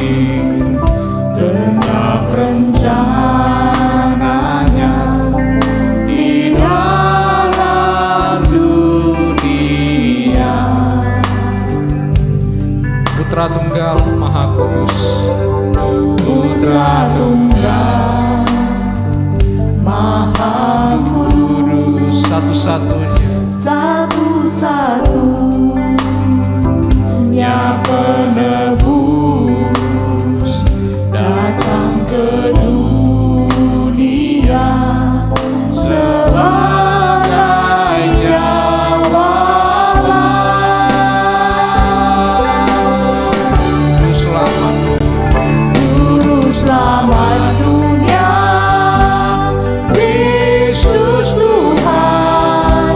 genap rencananya di dalam dunia. Putra Tunggal Maha Kudus, Putra Tunggal Maha Kudus, satu-satunya, satu-satunya penebus datang ke dunia sebagai jawaban. Juru selamat dunia, Kristus Tuhan,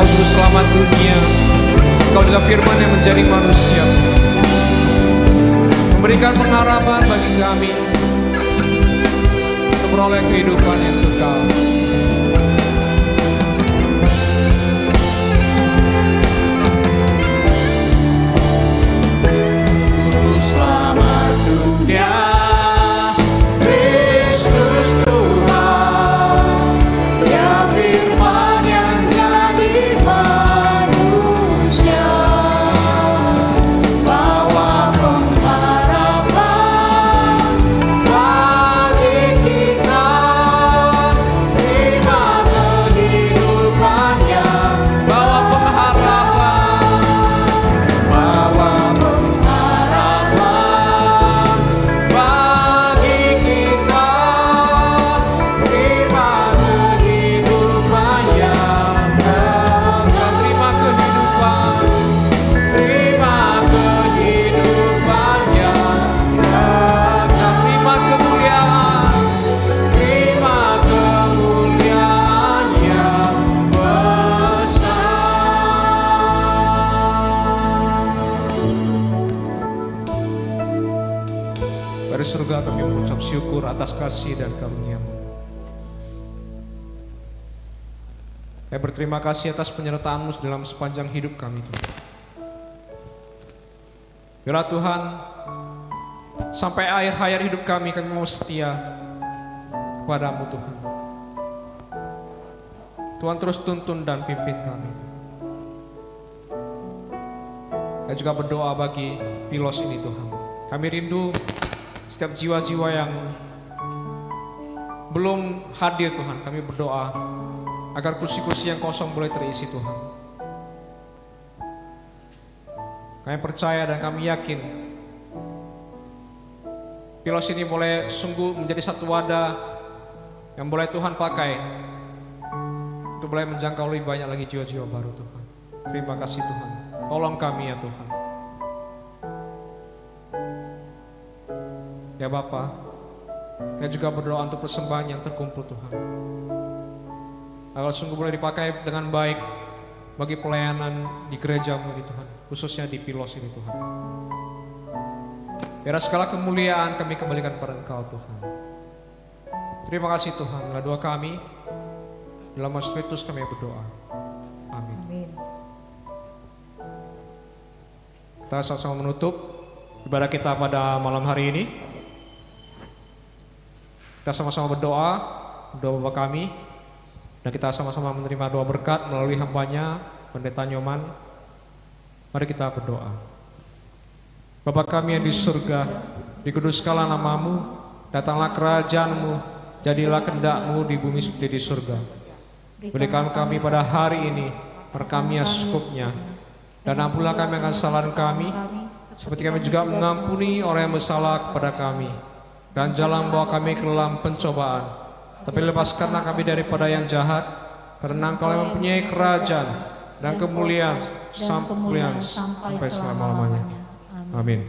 Engkau Juru Selamat dunia, Engkau juga firman yang menjadi manusia, memberikan pengharapan bagi kami untuk beroleh kehidupan yang kekal. Juru Selamat dunia, Kristus Tuhan, Dia firman yang jadi manusia, bawa pengharapan bagi kita, terima kehidupannya, Bawa pengharapan, bawa pengharapan bagi kita, terima kehidupan yang kekal. terima kehidupan, Terima kehidupan yang kekal. terima kemuliaan, Terima kemuliaan yang besar. dari surga kami mengucap syukur atas kasih dan karunia-Mu. Kami berterima kasih atas penyertaan-Mu dalam sepanjang hidup kami, Tuhan. Biarlah Tuhan, sampai akhir hayat hidup kami mau setia kepada-Mu, Tuhan. Tuhan terus tuntun dan pimpin kami. Saya juga berdoa bagi Pilos ini, Tuhan. Kami rindu setiap jiwa-jiwa yang belum hadir, Tuhan. Kami berdoa agar kursi-kursi yang kosong boleh terisi, Tuhan. Kami percaya dan kami yakin Pilos ini boleh sungguh menjadi satu wadah yang boleh Tuhan pakai untuk boleh menjangkau lebih banyak lagi jiwa-jiwa baru, Tuhan. Terima kasih, Tuhan. Tolong kami ya Tuhan. Ya Bapa, saya juga berdoa untuk persembahan yang terkumpul, Tuhan, agar sungguh boleh dipakai dengan baik bagi pelayanan di gereja-Mu ini, Tuhan, khususnya di Pilos ini, Tuhan. Biar segala kemuliaan kami kembalikan kepada Engkau, Tuhan. Terima kasih, Tuhan. Inilah doa kami, dalam nama Kristus kami berdoa. Amin. Kita sama-sama menutup ibadah kita pada malam hari ini. Kita sama-sama berdoa, doa Bapa kami, dan kita sama-sama menerima doa berkat melalui hambanya, Pendeta Nyoman. Mari kita berdoa. Bapa kami yang di surga, dikuduskanlah nama-Mu, datanglah kerajaan-Mu, jadilah kehendak-Mu di bumi seperti di surga. Berikan kami pada hari ini kami yang secukupnya, dan ampunilah kami akan kesalahan kami, seperti kami juga mengampuni orang yang bersalah kepada kami. Dan jangan bawa kami ke dalam pencobaan, tapi lepaskanlah kami daripada yang jahat, karena Engkau yang mempunyai kerajaan dan kemuliaan sampai selama-lamanya. Amin.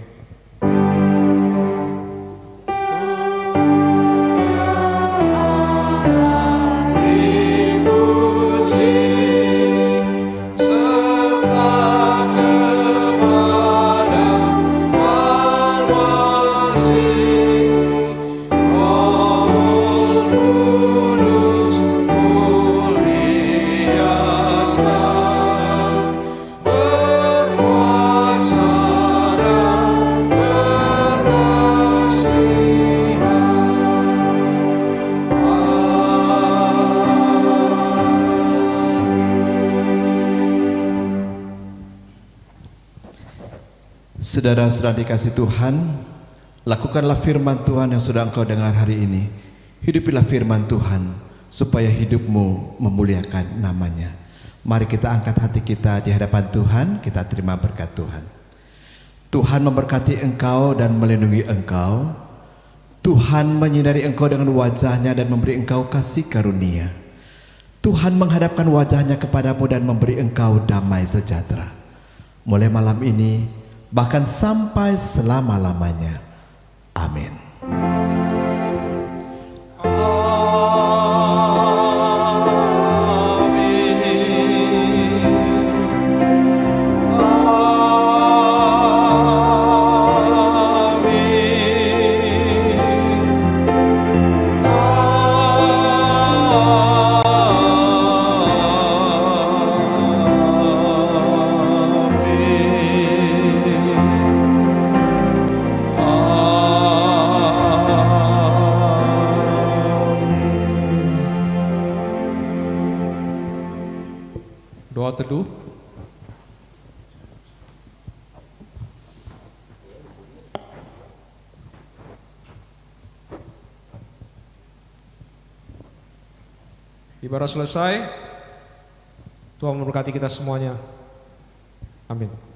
Saudara-saudara dikasih Tuhan, lakukanlah firman Tuhan yang sudah engkau dengar hari ini. Hidupilah firman Tuhan, supaya hidupmu memuliakan namanya. Mari kita angkat hati kita di hadapan Tuhan, kita terima berkat Tuhan. Tuhan memberkati engkau dan melindungi engkau. Tuhan menyinari engkau dengan wajahnya dan memberi engkau kasih karunia. Tuhan menghadapkan wajahnya kepadamu dan memberi engkau damai sejahtera. Mulai malam ini, bahkan sampai selama-lamanya. Amin. Amin. Doa teduh. Ibadah selesai. Tuhan memberkati kita semuanya. Amin.